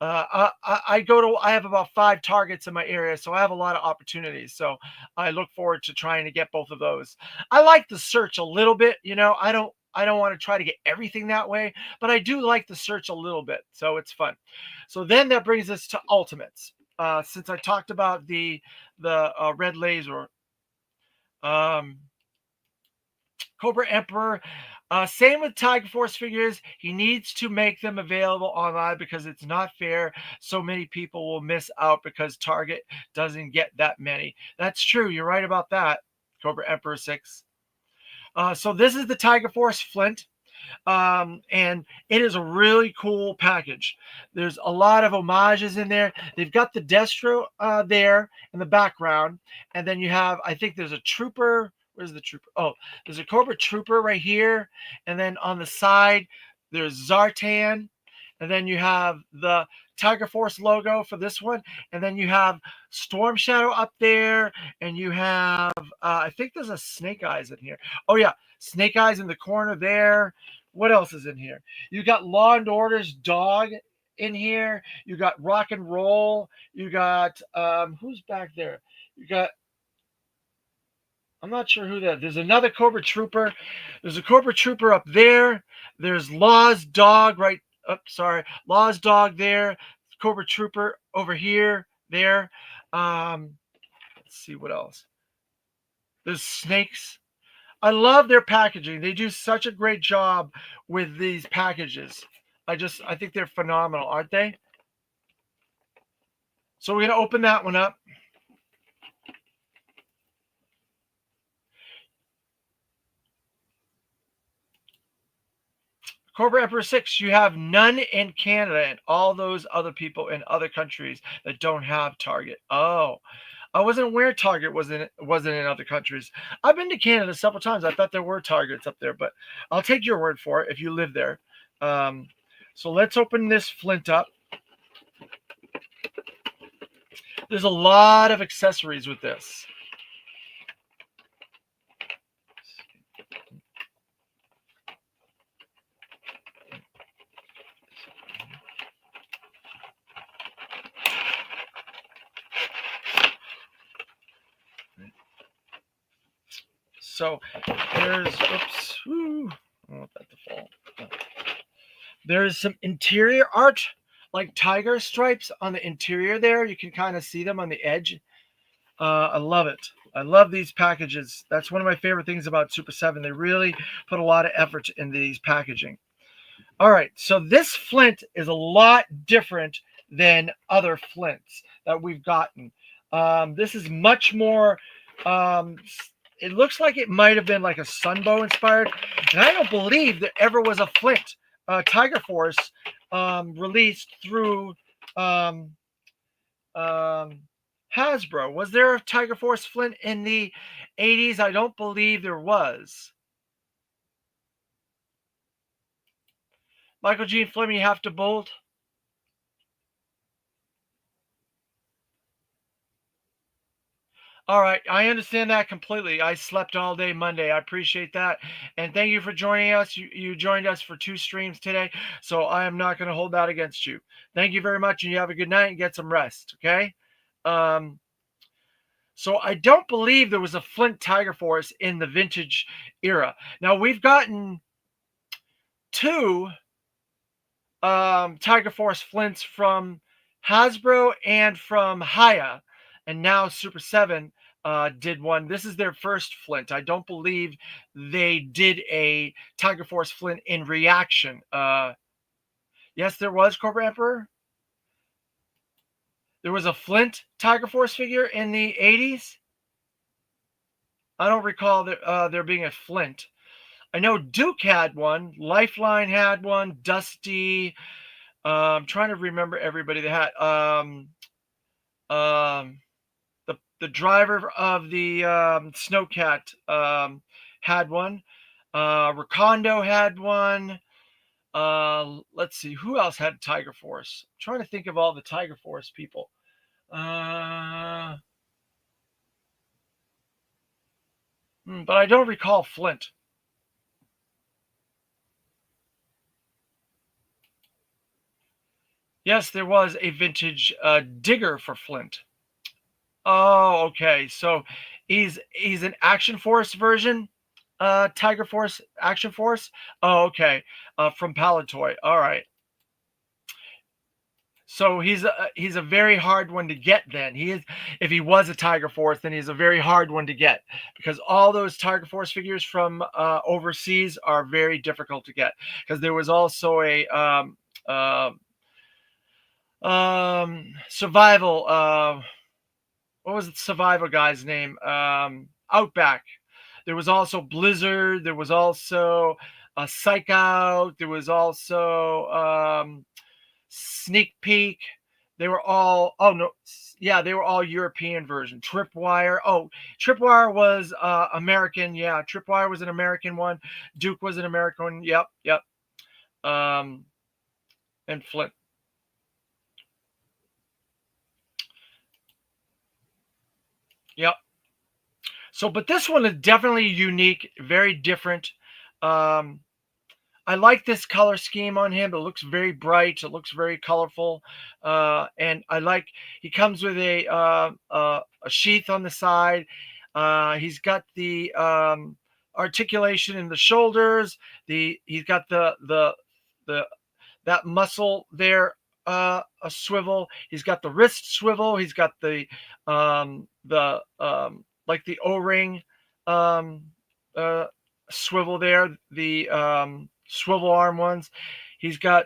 have about 5 targets in my area, so I have a lot of opportunities. So I look forward to trying to get both of those. I like the search a little bit. I don't want to try to get everything that way, but I do like the search a little bit. So it's fun. So then that brings us to Ultimates. Since I talked about the red laser, um, Cobra Emperor. Same with Tiger Force figures. He needs to make them available online because it's not fair. So many people will miss out because Target doesn't get that many. That's true. You're right about that, Cobra Emperor 6. So this is the Tiger Force Flint. And it is a really cool package. There's a lot of homages in there. They've got the Destro there in the background, and then you have, I think there's a trooper. Where's the trooper? Oh, there's a Cobra Trooper right here, and then on the side there's Zartan, and then you have the Tiger Force logo for this one, and then you have Storm Shadow up there, and you have I think there's a Snake Eyes in here. Oh yeah, Snake Eyes in the corner there. What else is in here? You got Law and Order's dog in here. You got Rock and Roll. You got who's back there? You got, I'm not sure who that. There's another Cobra Trooper. There's a Cobra Trooper up there. There's Law's dog right. Oh, sorry, Law's dog there. Cobra Trooper over here. There. Let's see what else. There's snakes. I love their packaging. They do such a great job with these packages. I think they're phenomenal, aren't they? So we're gonna open that one up. Cobra Emperor 6, you have none in Canada and all those other people in other countries that don't have Target. Oh, I wasn't aware Target wasn't in other countries. I've been to Canada several times. I thought there were Targets up there, but I'll take your word for it if you live there. Um, so let's open this Flint up. There's a lot of accessories with this. So there's, oops, whoo, I don't want that to fall. There's some interior art, like tiger stripes on the interior there. You can kind of see them on the edge. I love it. I love these packages. That's one of my favorite things about Super 7. They really put a lot of effort into these packaging. All right, so this Flint is a lot different than other Flints that we've gotten. This is much more, it looks like it might have been like a Sunbow inspired. And I don't believe there ever was a Flint Tiger Force released through Hasbro. Was there a Tiger Force Flint in the 80s? I don't believe there was. Michael Gene Fleming, you have to bolt. All right, I understand that completely. I slept all day Monday. I appreciate that. And thank you for joining us. You joined us for 2 streams today, so I am not going to hold that against you. Thank you very much, and you have a good night and get some rest, okay? So I don't believe there was a Flint Tiger Force in the vintage era. Now, we've gotten 2 Tiger Force Flints from Hasbro and from Haya, and now Super 7 did one. This is their first Flint. I don't believe they did a Tiger Force Flint in reaction. Yes, there was Cobra Emperor. There was a Flint Tiger Force figure in the 80s. I don't recall there being a Flint. I know Duke had one. Lifeline had one. Dusty. I'm trying to remember everybody that had. The driver of the Snowcat had one. Recondo had one. Let's see, who else had Tiger Force? I'm trying to think of all the Tiger Force people. But I don't recall Flint. Yes, there was a vintage digger for Flint. Oh, okay. So he's an Action Force version, Tiger Force, Action Force. Oh, okay. From Palatoy. All right. So he's a very hard one to get. Then he is, if he was a Tiger Force, then he's a very hard one to get because all those Tiger Force figures from overseas are very difficult to get. Because there was also a survival. What was the survival guy's name? Outback. There was also Blizzard. There was also Psych Out. There was also Sneak Peek. They were all, oh no, yeah, they were all European version. Tripwire. Oh, Tripwire was American. Yeah, Tripwire was an American one. Duke was an American one. Yep, yep. Um, and Flint. Yep. So, but this one is definitely unique, very different. Um, I like this color scheme on him. It looks very bright. It looks very colorful, and I like. He comes with a sheath on the side. He's got the articulation in the shoulders. He's got the that muscle there, a swivel. He's got the wrist swivel. He's got the like the O-ring um, uh, swivel there. The swivel arm ones. He's got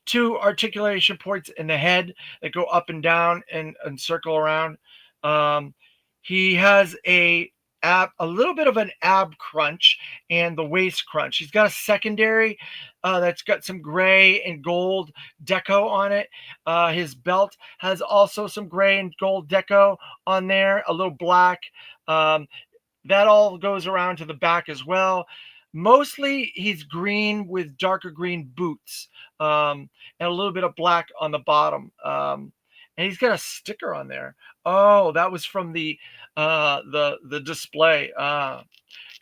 two articulation points in the head that go up and down and circle around. Um, he has a little bit of an ab crunch and the waist crunch. He's got a secondary that's got some gray and gold deco on it. His belt has also some gray and gold deco on there, a little black. Um, that all goes around to the back as well. Mostly he's green with darker green boots, and a little bit of black on the bottom. And he's got a sticker on there. Oh, that was from the display.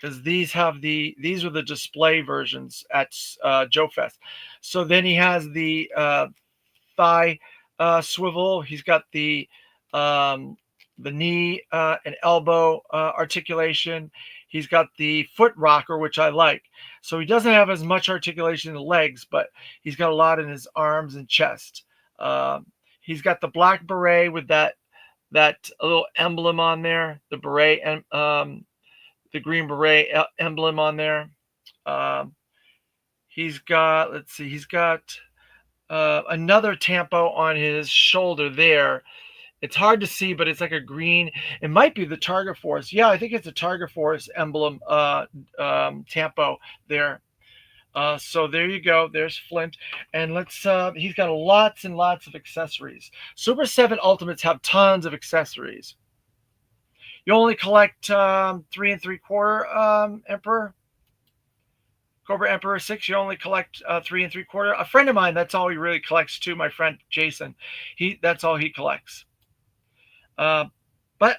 Because these are the display versions at Joefest. So then he has the thigh swivel. He's got the knee and elbow articulation. He's got the foot rocker, which I like. So he doesn't have as much articulation in the legs, but he's got a lot in his arms and chest. He's got the black beret with that little emblem on there, the beret and the green beret emblem on there. Um, he's got, let's see, he's got another tampo on his shoulder there. It's hard to see, but it's like a green. It might be the Target Force. Yeah, I think it's a Target Force emblem tampo there. So there you go. There's Flint, and he's got lots and lots of accessories. Super 7 Ultimates have tons of accessories. You only collect 3 3/4 Emperor. Cobra Emperor 6, you only collect 3 3/4. A friend of mine, that's all he really collects too. My friend Jason, that's all he collects. But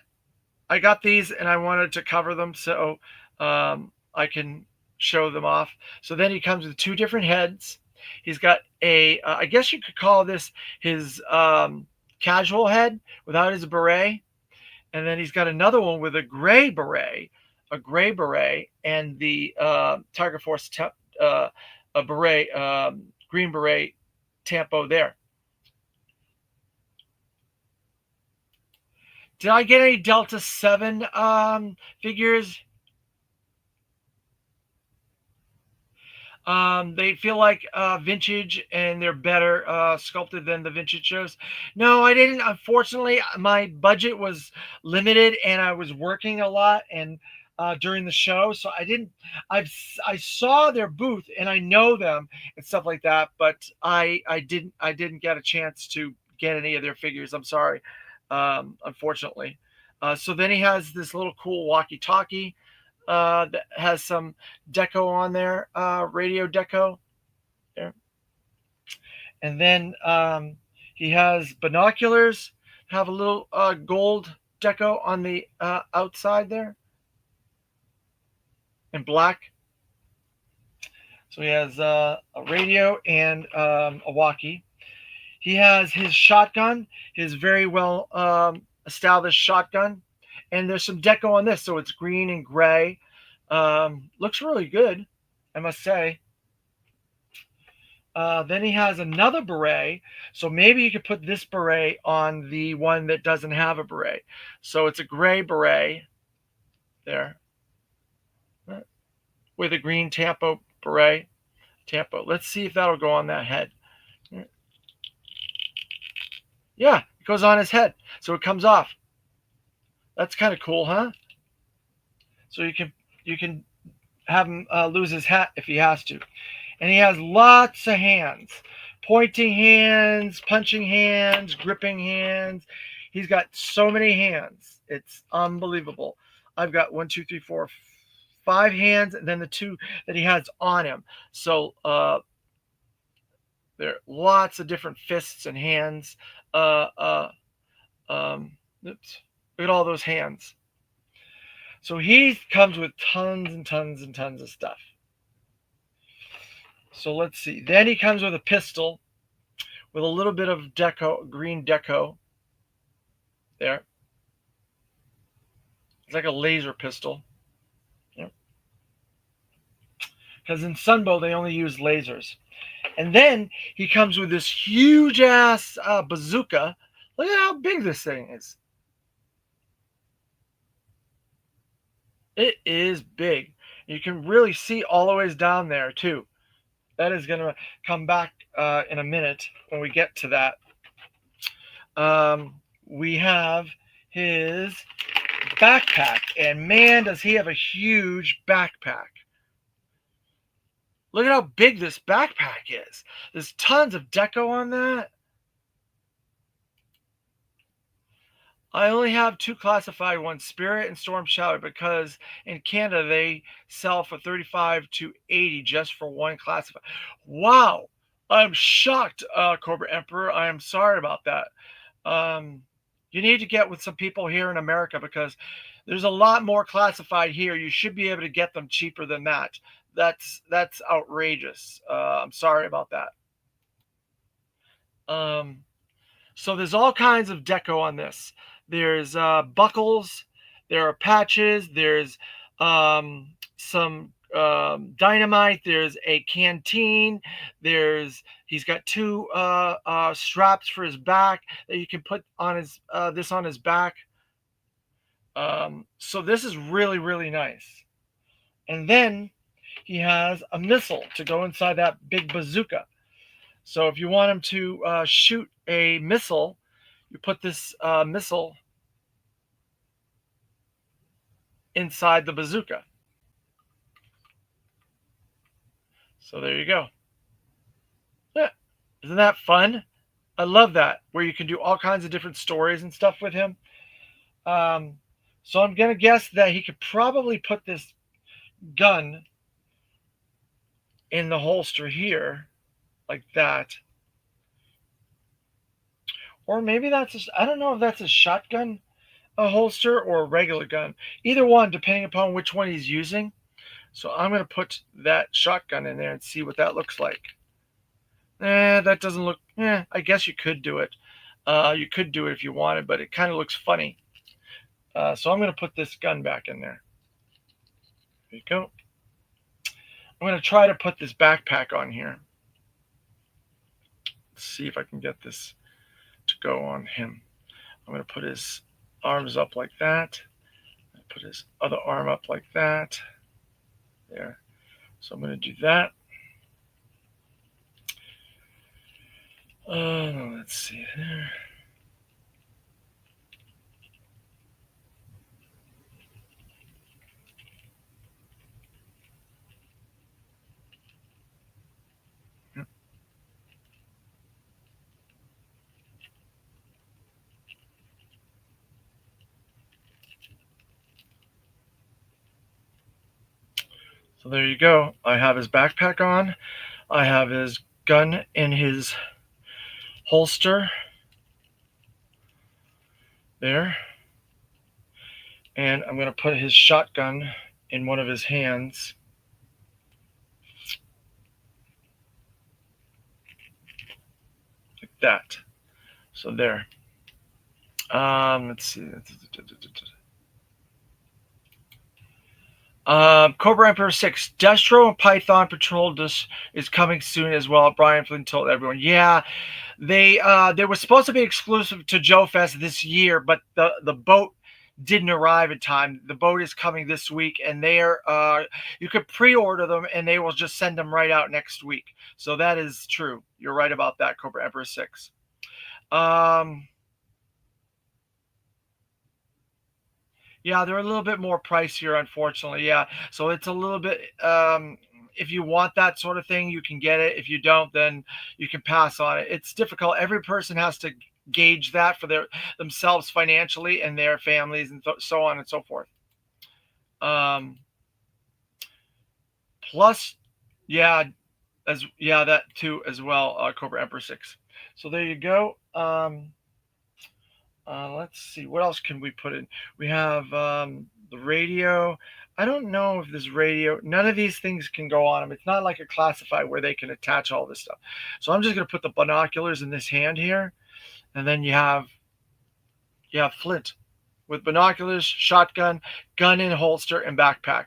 I got these and I wanted to cover them so I can show them off. So then he comes with 2 different heads. He's got I guess you could call this his casual head without his beret. And then he's got another one with a gray beret, and the Tiger Force a beret, green beret tampo there. Did I get any Delta 7 figures? They feel like vintage and they're better sculpted than the vintage shows. No, I didn't. Unfortunately, my budget was limited and I was working a lot and during the show, so I didn't. I saw their booth and I know them and stuff like that, but I didn't get a chance to get any of their figures. I'm sorry, unfortunately. So then he has this little cool walkie-talkie that has some deco on there, radio deco there. And then he has binoculars, have a little gold deco on the outside there, in black. So he has a radio and a walkie. He has his shotgun, his very well established shotgun. And there's some deco on this, so it's green and gray. Looks really good, I must say. Then he has another beret, so maybe you could put this beret on the one that doesn't have a beret. So it's a gray beret there with a green tampo beret. Tampo. Let's see if that'll go on that head. Yeah, it goes on his head, so it comes off. That's kind of cool, huh? So you can have him lose his hat if he has to. And he has lots of hands, pointing hands, punching hands, gripping hands. He's got so many hands. It's unbelievable. I've got 5 hands, and then the 2 that he has on him. So there are lots of different fists and hands. Uh, uh, oops. Look at all those hands. So he comes with tons and tons and tons of stuff. So let's see. Then he comes with a pistol with a little bit of green deco there. It's like a laser pistol. Yep. Because in Sunbow they only use lasers. And then he comes with this huge ass bazooka. Look at how big this thing is. It is big. You can really see all the ways down there too. That is going to come back in a minute when we get to that. We have his backpack, and man, does he have a huge backpack. Look at how big this backpack is. There's tons of deco on that. I only have 2 classified ones, Spirit and Storm Shadow, because in Canada they sell for 35 to 80 just for one classified. Wow, I'm shocked, Cobra Emperor. I am sorry about that. You need to get with some people here in America because there's a lot more classified here. You should be able to get them cheaper than that. That's outrageous. I'm sorry about that. So there's all kinds of deco on this. There's buckles, there are patches, there's some dynamite, there's a canteen, he's got 2 straps for his back that you can put on his this on his back. So this is really, really nice. And then he has a missile to go inside that big bazooka. So if you want him to shoot a missile, you put this missile inside the bazooka. So there you go. Yeah. Isn't that fun? I love that, where you can do all kinds of different stories and stuff with him. So I'm going to guess that he could probably put this gun in the holster here, like that. Or maybe I don't know if that's a shotgun holster or a regular gun. Either one, depending upon which one he's using. So I'm going to put that shotgun in there and see what that looks like. That doesn't look, I guess you could do it. You could do it if you wanted, but it kind of looks funny. So I'm going to put this gun back in there. There you go. I'm going to try to put this backpack on here. Let's see if I can get this to go on him. I'm going to put his arms up like that. Put his other arm up like that. There. So I'm going to do that. Let's see there. So there you go. I have his backpack on. I have his gun in his holster. There. And I'm going to put his shotgun in one of his hands. Like that. So there. Let's see. Cobra Emperor 6, Destro and Python Patrol is coming soon as well. Brian Flynn told everyone. Yeah, they were supposed to be exclusive to Joefest this year, but the boat didn't arrive in time. The boat is coming this week, and you could pre-order them, and they will just send them right out next week. So that is true. You're right about that, Cobra Emperor 6. Yeah, they're a little bit more pricier, unfortunately. Yeah, so it's a little bit. If you want that sort of thing, you can get it. If you don't, then you can pass on it. It's difficult. Every person has to gauge that for themselves financially and their families and so on and so forth. Um, Plus, yeah, that too as well. Cobra Emperor 6. So there you go. Let's see, what else can we put in? We have the radio. I don't know if this radio, none of these things can go on them. It's not like a classified where they can attach all this stuff. So I'm just going to put the binoculars in this hand here. And then you have Flint with binoculars, shotgun, gun in holster, and backpack.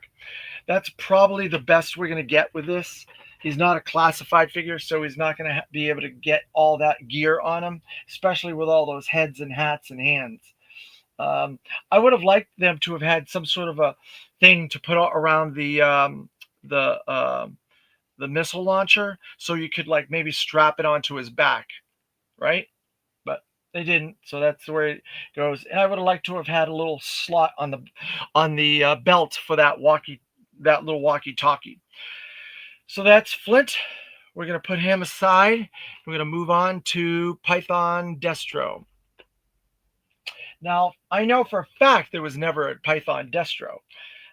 That's probably the best we're going to get with this. He's not a classified figure, so he's not going to be able to get all that gear on him, especially with all those heads and hats and hands. Um, I would have liked them to have had some sort of a thing to put around the the missile launcher, so you could like maybe strap it onto his back, right? But they didn't, so that's where it goes. And I would have liked to have had a little slot on the belt for that little walkie-talkie. So that's Flint. We're going to put him aside. We're going to move on to Python Destro. Now, I know for a fact there was never a Python Destro.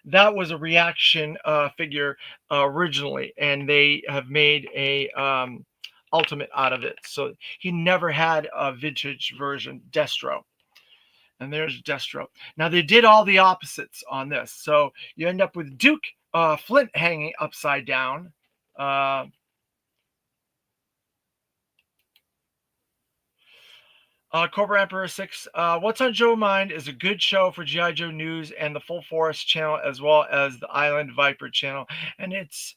That was a reaction figure originally, and they have made a ultimate out of it. So he never had a vintage version Destro. And there's Destro. Now they did all the opposites on this. So you end up with Duke Flint hanging upside down. Uh, Cobra Emperor 6. What's on Joe Mind is a good show for G.I. Joe News and the Full Forest channel, as well as the Island Viper channel. And it's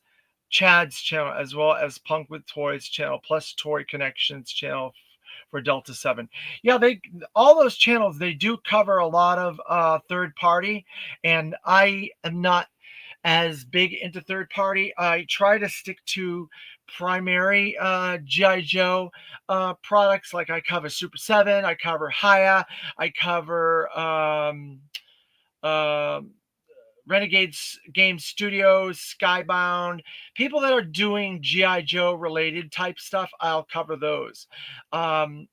Chad's channel, as well as Punk with Toys channel, plus Toy Connections channel for Delta 7. Yeah, all those channels, they do cover a lot of third party. And I am not as big into third party. I try to stick to primary GI Joe products. Like I cover Super 7, I cover Haya, I cover uh, Renegades Game Studios, Skybound, people that are doing GI Joe related type stuff. I'll cover those. Um,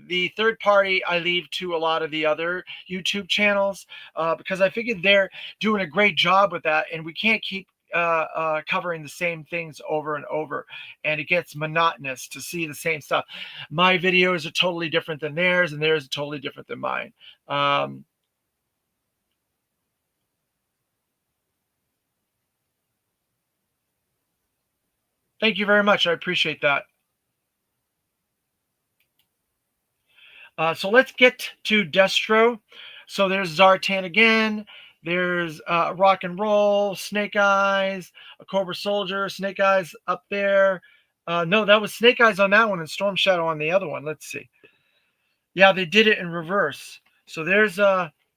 the third party I leave to a lot of the other YouTube channels because I figured they're doing a great job with that, and we can't keep covering the same things over and over, and it gets monotonous to see the same stuff. My videos are totally different than theirs, and theirs are totally different than mine. Thank you very much. I appreciate that. So let's get to Destro. So there's Zartan again. There's Rock and Roll, Snake Eyes, a Cobra Soldier, Snake Eyes up there. No, that was Snake Eyes on that one and Storm Shadow on the other one. Let's see. Yeah, they did it in reverse. So there's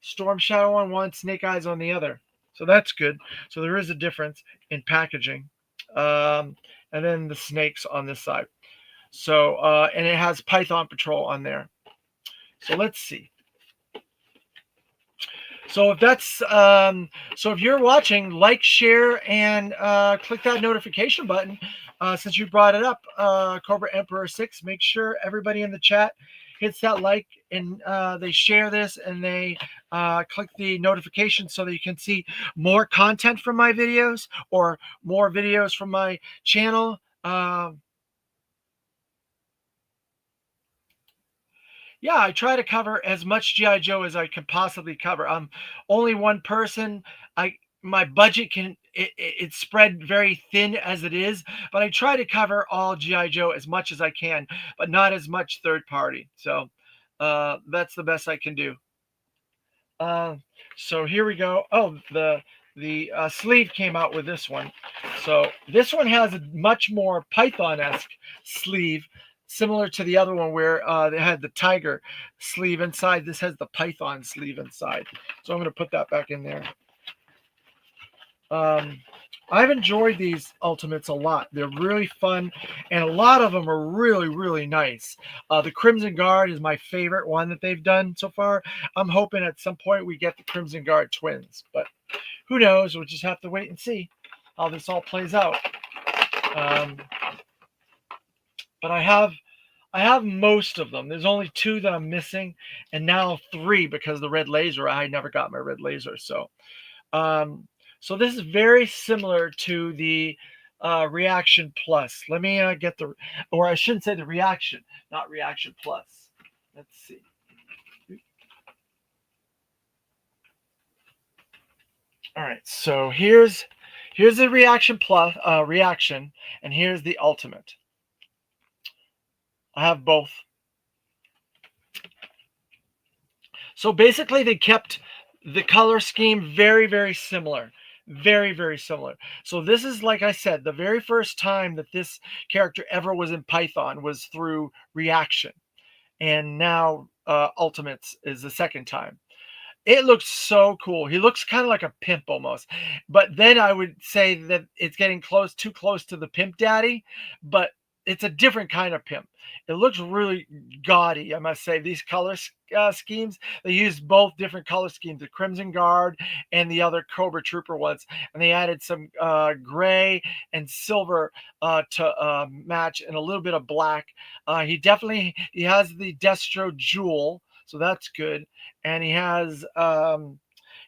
Storm Shadow on one, Snake Eyes on the other. So that's good. So there is a difference in packaging. And then the snakes on this side. So, and it has Python Patrol on there. So let's see. So if you're watching, like, share, and click that notification button. Since you brought it up, Cobra Emperor 6, make sure everybody in the chat hits that like and they share this and they click the notification so that you can see more content from my videos or more videos from my channel. Yeah, I try to cover as much GI Joe as I can possibly cover. I'm only one person. My budget it's spread very thin as it is, but I try to cover all GI Joe as much as I can, but not as much third party. So that's the best I can do. Uh, so here we go. Oh, the sleeve came out with this one. So this one has a much more Python-esque sleeve, similar to the other one where they had the tiger sleeve inside. This has the Python sleeve inside. So I'm going to put that back in there. I've enjoyed these Ultimates a lot. They're really fun, and a lot of them are really, really nice. The Crimson Guard is my favorite one that they've done so far. I'm hoping at some point we get the Crimson Guard twins, but who knows? We'll just have to wait and see how this all plays out. Um, but I have most of them. There's only two that I'm missing, and now three because the red laser. I never got my red laser, um, so this is very similar to the Reaction Plus. Let me get the, or I shouldn't say the Reaction, not Reaction Plus. Let's see. All right, so here's the Reaction Plus Reaction, and here's the Ultimate. I have both. So basically, they kept the color scheme very, very similar. Very, very similar. So this is, like I said, the very first time that this character ever was in Python was through Reaction. And now Ultimates is the second time. It looks so cool. He looks kind of like a pimp almost. But then I would say that it's getting too close to the pimp daddy, but it's a different kind of pimp. It looks really gaudy, I must say. These color schemes, they used both different color schemes, the Crimson Guard and the other Cobra Trooper ones. And they added some gray and silver to match, and a little bit of black. He has the Destro jewel, so that's good, and he has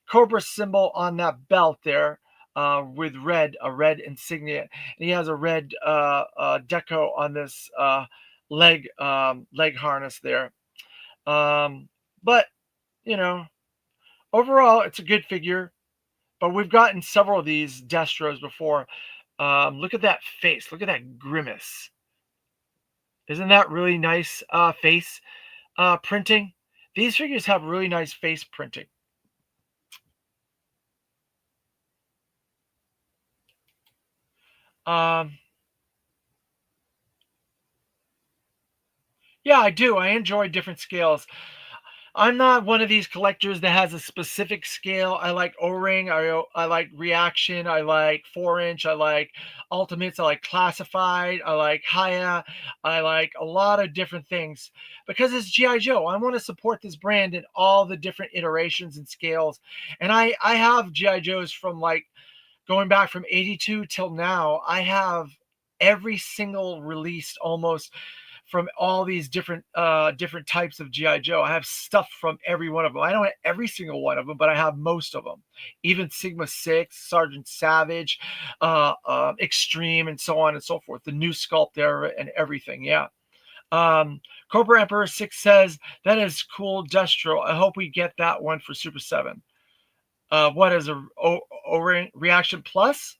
Cobra symbol on that belt there with a red insignia. And he has a red deco on this leg harness there. But you know, overall, it's a good figure. But we've gotten several of these Destros before. Look at that face. Look at that grimace. Isn't that really nice face printing? These figures have really nice face printing. Um, yeah, I do. I enjoy different scales. I'm not one of these collectors that has a specific scale. I like O-ring. I like reaction. I like 4 inch. I like ultimates. I like classified. I like Haya. I like a lot of different things because it's GI Joe. I want to support this brand in all the different iterations and scales. And I have GI Joes from like going back from 82 till now. I have every single release almost from all these different types of GI Joe. I have stuff from every one of them. I don't have every single one of them, but I have most of them. Even Sigma 6, Sergeant Savage, Extreme, and so on and so forth. The new sculpt era and everything. Yeah. Cobra Emperor 6 says that is cool, Destro. I hope we get that one for Super 7. What is a Reaction Plus?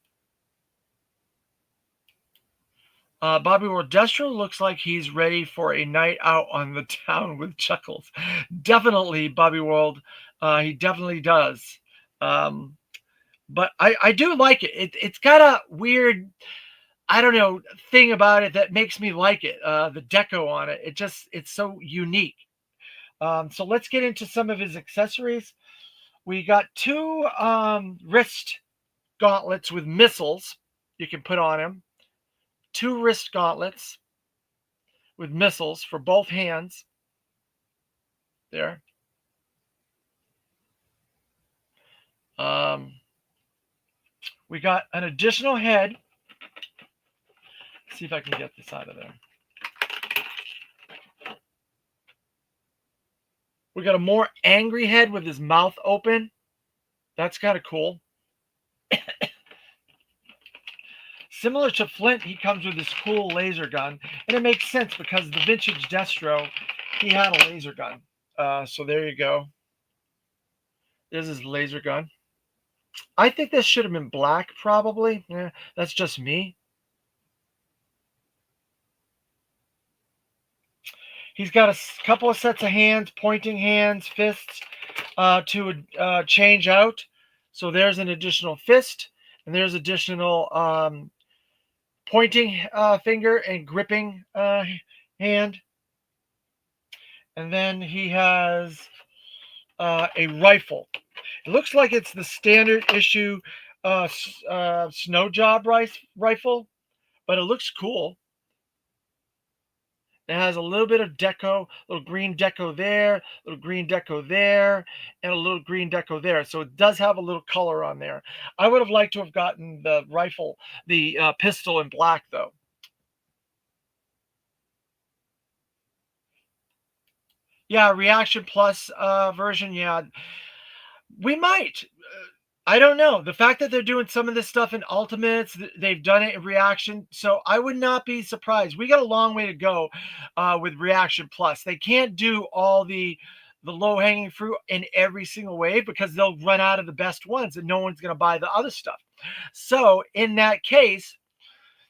Bobby Wardestro looks like he's ready for a night out on the town with Chuckles. Definitely, Bobby World. He definitely does. Um, but I do like it. It's got a weird, I don't know, thing about it that makes me like it. The deco on it. It's so unique. So let's get into some of his accessories. We got two wrist gauntlets with missiles you can put on him. Two wrist gauntlets with missiles for both hands. There. Um, we got an additional head. Let's see if I can get this out of there. We got a more angry head with his mouth open. That's kind of cool. Similar to Flint, he comes with this cool laser gun. And it makes sense because the vintage Destro, he had a laser gun. So there you go. This is laser gun. I think this should have been black, probably. Yeah, that's just me. He's got a couple of sets of hands, pointing hands, fists to change out. So there's an additional fist, and there's additional pointing finger and gripping hand. And then he has a rifle. It looks like it's the standard issue snow job rifle, but it looks cool. It has a little bit of deco, little green deco there, little green deco there, and a little green deco there. So it does have a little color on there. I would have liked to have gotten the rifle, the pistol in black though. Yeah, Reaction Plus version. Yeah, we might. I don't know. The fact that they're doing some of this stuff in Ultimates, they've done it in Reaction, so I would not be surprised. We got a long way to go with Reaction Plus. They can't do all the low hanging fruit in every single wave because they'll run out of the best ones, and no one's going to buy the other stuff. So in that case,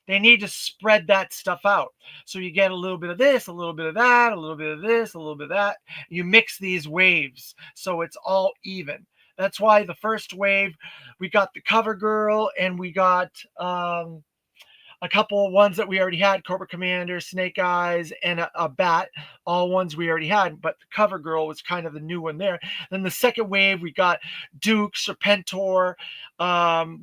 they need to spread that stuff out. So you get a little bit of this, a little bit of that, a little bit of this, a little bit of that. You mix these waves so it's all even. That's why the first wave, we got the cover girl and we got a couple of ones that we already had, Cobra Commander, Snake Eyes, and a Bat, all ones we already had, but the Cover Girl was kind of the new one there. Then the second wave, we got Duke, Serpentor,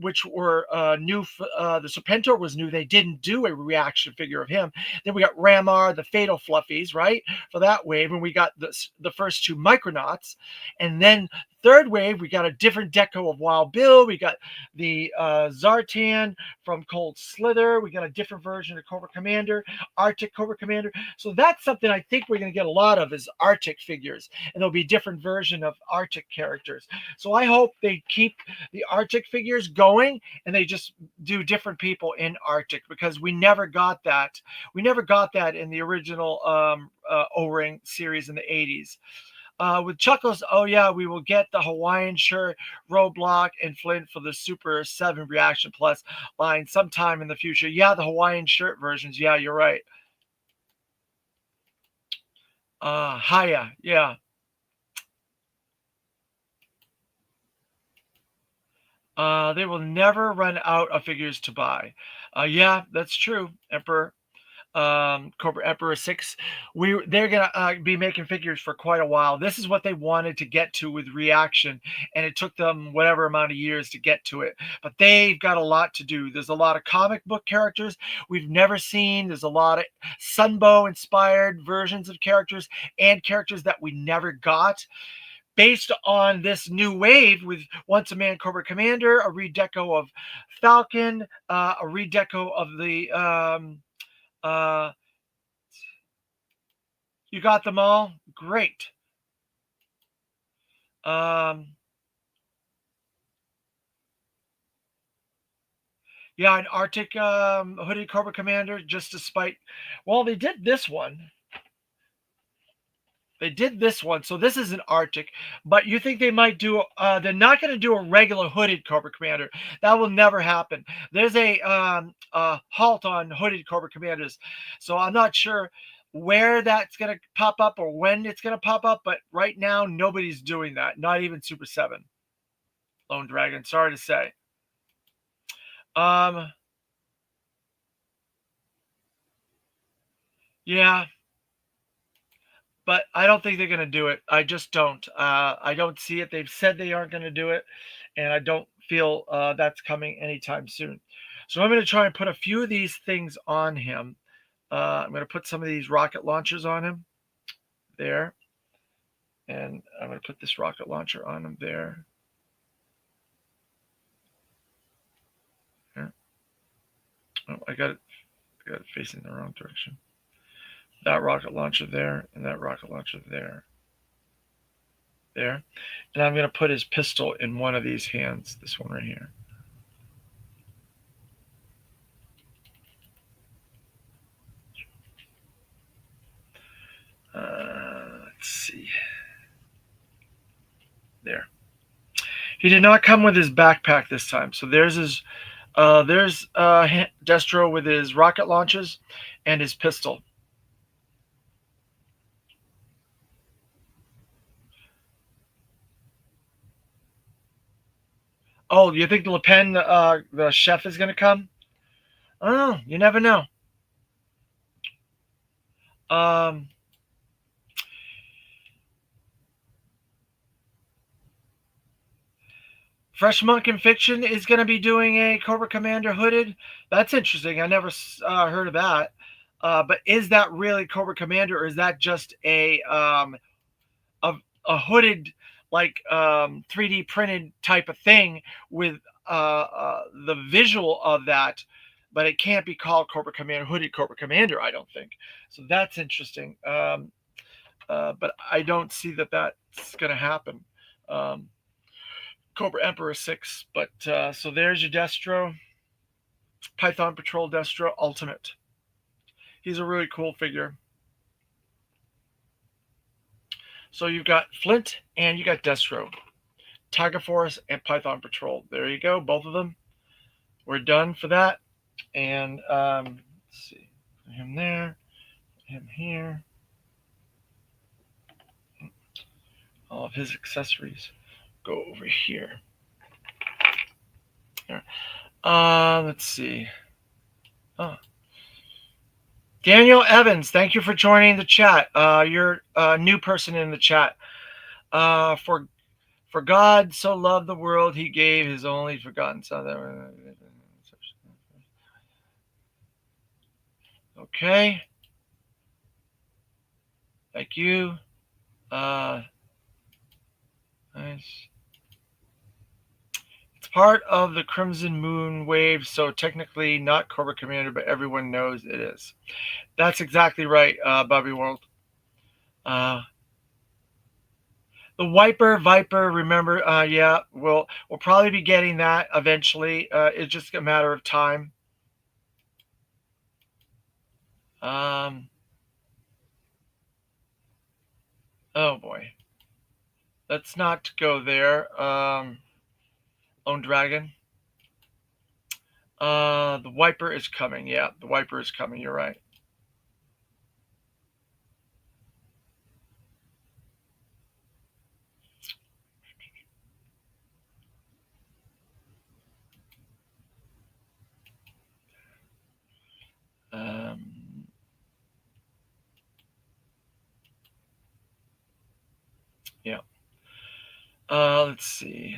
which were new. The Serpentor was new. They didn't do a reaction figure of him. Then we got Ramar, the Fatal Fluffies, right, for that wave, and we got the first two Micronauts. And then third wave, we got a different deco of Wild Bill. We got the Zartan from Cold Slither. We got a different version of Cobra Commander, Arctic Cobra Commander. So that's something I think we're going to get a lot of is Arctic figures, and there'll be a different version of Arctic characters. So I hope they keep the Arctic figures going, and they just do different people in Arctic because we never got that. We never got that in the original O-Ring series in the 80s. With Chuckles, oh yeah, we will get the Hawaiian shirt, Roadblock, and Flint for the Super 7 Reaction Plus line sometime in the future. Yeah, the Hawaiian shirt versions. Yeah, you're right. Haya, yeah. They will never run out of figures to buy. Yeah, that's true, Emperor. Cobra Emperor 6. They're gonna be making figures for quite a while. This is what they wanted to get to with Reaction, and it took them whatever amount of years to get to it. But they've got a lot to do. There's a lot of comic book characters we've never seen. There's a lot of Sunbow inspired versions of characters and characters that we never got. Based on this new wave with Once a Man Cobra Commander, a redeco of Falcon, a redeco of the uh, you got them all? Great. Um, yeah, an Arctic hooded Cobra Commander, just despite. Well, they did this one. They did this one, so this is an Arctic. But you think they might do? They're not going to do a regular hooded Cobra Commander. That will never happen. There's a halt on hooded Cobra Commanders, so I'm not sure where that's going to pop up or when it's going to pop up. But right now, nobody's doing that. Not even Super 7 Lone Dragon. Sorry to say. Um, yeah, but I don't think they're going to do it. I just don't. I don't see it. They've said they aren't going to do it, and I don't feel that's coming anytime soon. So I'm going to try and put a few of these things on him. I'm going to put some of these rocket launchers on him there, and I'm going to put this rocket launcher on him there. There. Oh, I got it. I got it facing the wrong direction. That rocket launcher there, and that rocket launcher there. There. And I'm going to put his pistol in one of these hands, this one right here. Let's see. There. He did not come with his backpack this time. So there's Destro with his rocket launches and his pistol. Oh, you think Le Pen, the chef, is going to come? Oh, you never know. Um, Fresh Monk in Fiction is going to be doing a Cobra Commander hooded. That's interesting. I never heard of that. But is that really Cobra Commander, or is that just a, a hooded, like 3D printed type of thing with the visual of that? But it can't be called Cobra Commander, hooded Cobra Commander, I don't think. So that's interesting. But I don't see that that's going to happen. Um, Cobra Emperor 6. But so there's your Destro. Python Patrol Destro Ultimate. He's a really cool figure. So you've got Flint and you got Destro. Tiger Force and Python Patrol. There you go, both of them. We're done for that. And let's see. Him there, him here. All of his accessories go over here. Let's see. Oh. Daniel Evans, thank you for joining the chat. You're a new person in the chat. For God so loved the world, he gave his only forgotten son. Okay. Thank you. Nice. It's part of the Crimson Moon wave, so technically not Cobra Commander, but everyone knows it is. That's exactly right, Bobby World. The Viper, remember? Yeah, we'll probably be getting that eventually. It's just a matter of time. Oh boy, let's not go there. Lone Dragon. The Viper is coming. Yeah, the Viper is coming. You're right. Yeah. Let's see.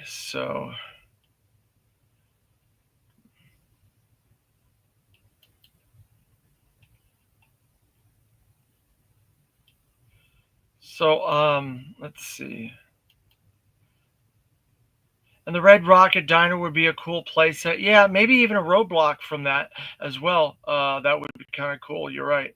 Let's see. And the Red Rocket Diner would be a cool playset. Yeah, maybe even a roadblock from that as well. That would be kind of cool. You're right.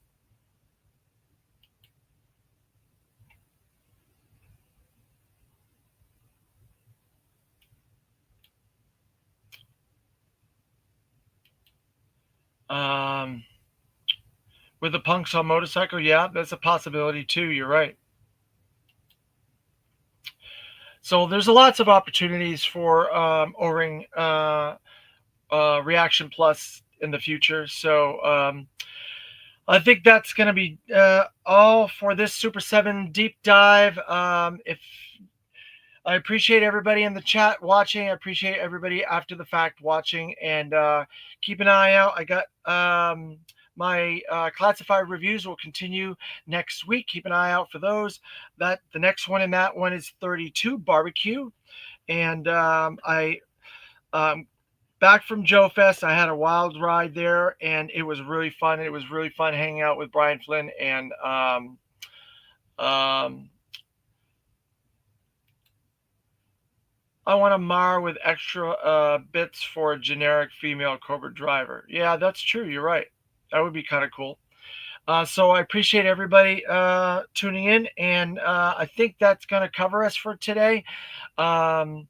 With the punks on motorcycle, yeah, that's a possibility too. You're right. So there's lots of opportunities for O-ring Reaction Plus in the future. So I think that's going to be all for this Super 7 deep dive. If I appreciate everybody in the chat watching. I appreciate everybody after the fact watching, and keep an eye out. I got my classified reviews will continue next week. Keep an eye out for those. That the next one in that one is 32 barbecue, and back from Joefest. I had a wild ride there, and it was really fun. It was really fun hanging out with Brian Flynn and I want a Mar with extra bits for a generic female Cobra driver. Yeah, that's true. You're right. That would be kind of cool. So I appreciate everybody tuning in, and I think that's going to cover us for today. So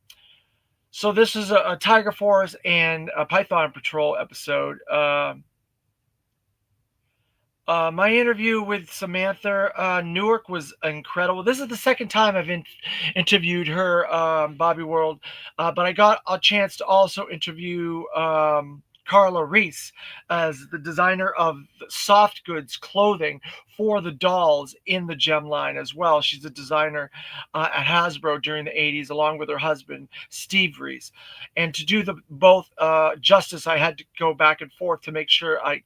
this is a Tiger Force and a Python Patrol episode. My interview with Samantha Newark was incredible. This is the second time I've interviewed her, Bobby World, but I got a chance to also interview Carla Reese as the designer of soft goods clothing for the dolls in the gem line as well. She's a designer at Hasbro during the 80s, along with her husband, Steve Reese. And to do the both justice, I had to go back and forth to make sure I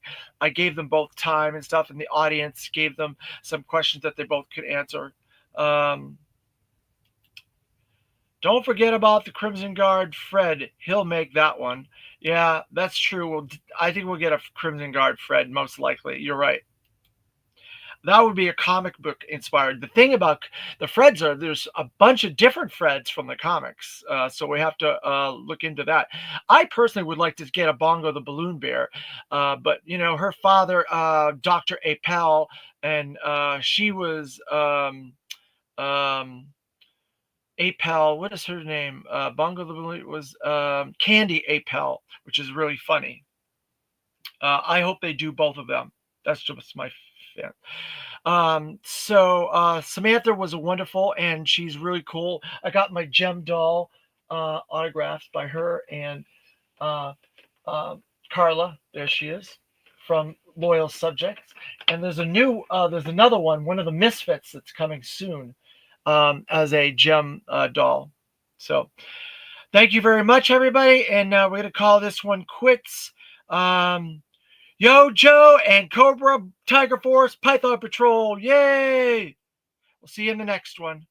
gave them both time and stuff, and the audience gave them some questions that they both could answer. Don't forget about the Crimson Guard Fred. He'll make that one. Yeah, that's true. I think we'll get a Crimson Guard Fred, most likely. You're right. That would be a comic book inspired. The thing about the Freds are there's a bunch of different Freds from the comics, so we have to look into that. I personally would like to get a Bongo the Balloon Bear, but her father, Dr. Apel, and she was um, Apel. What is her name? Bongo the Balloon was Candy Apel, which is really funny. I hope they do both of them. That's just my fan. So Samantha was wonderful, and she's really cool. I got my gem doll autographed by her and uh, uh, Carla. There she is from Loyal Subjects. And there's another one of the Misfits that's coming soon as a gem doll. So thank you very much, everybody, and we're gonna call this one quits. Yo, Joe and Cobra, Tiger Force, Python Patrol. Yay! We'll see you in the next one.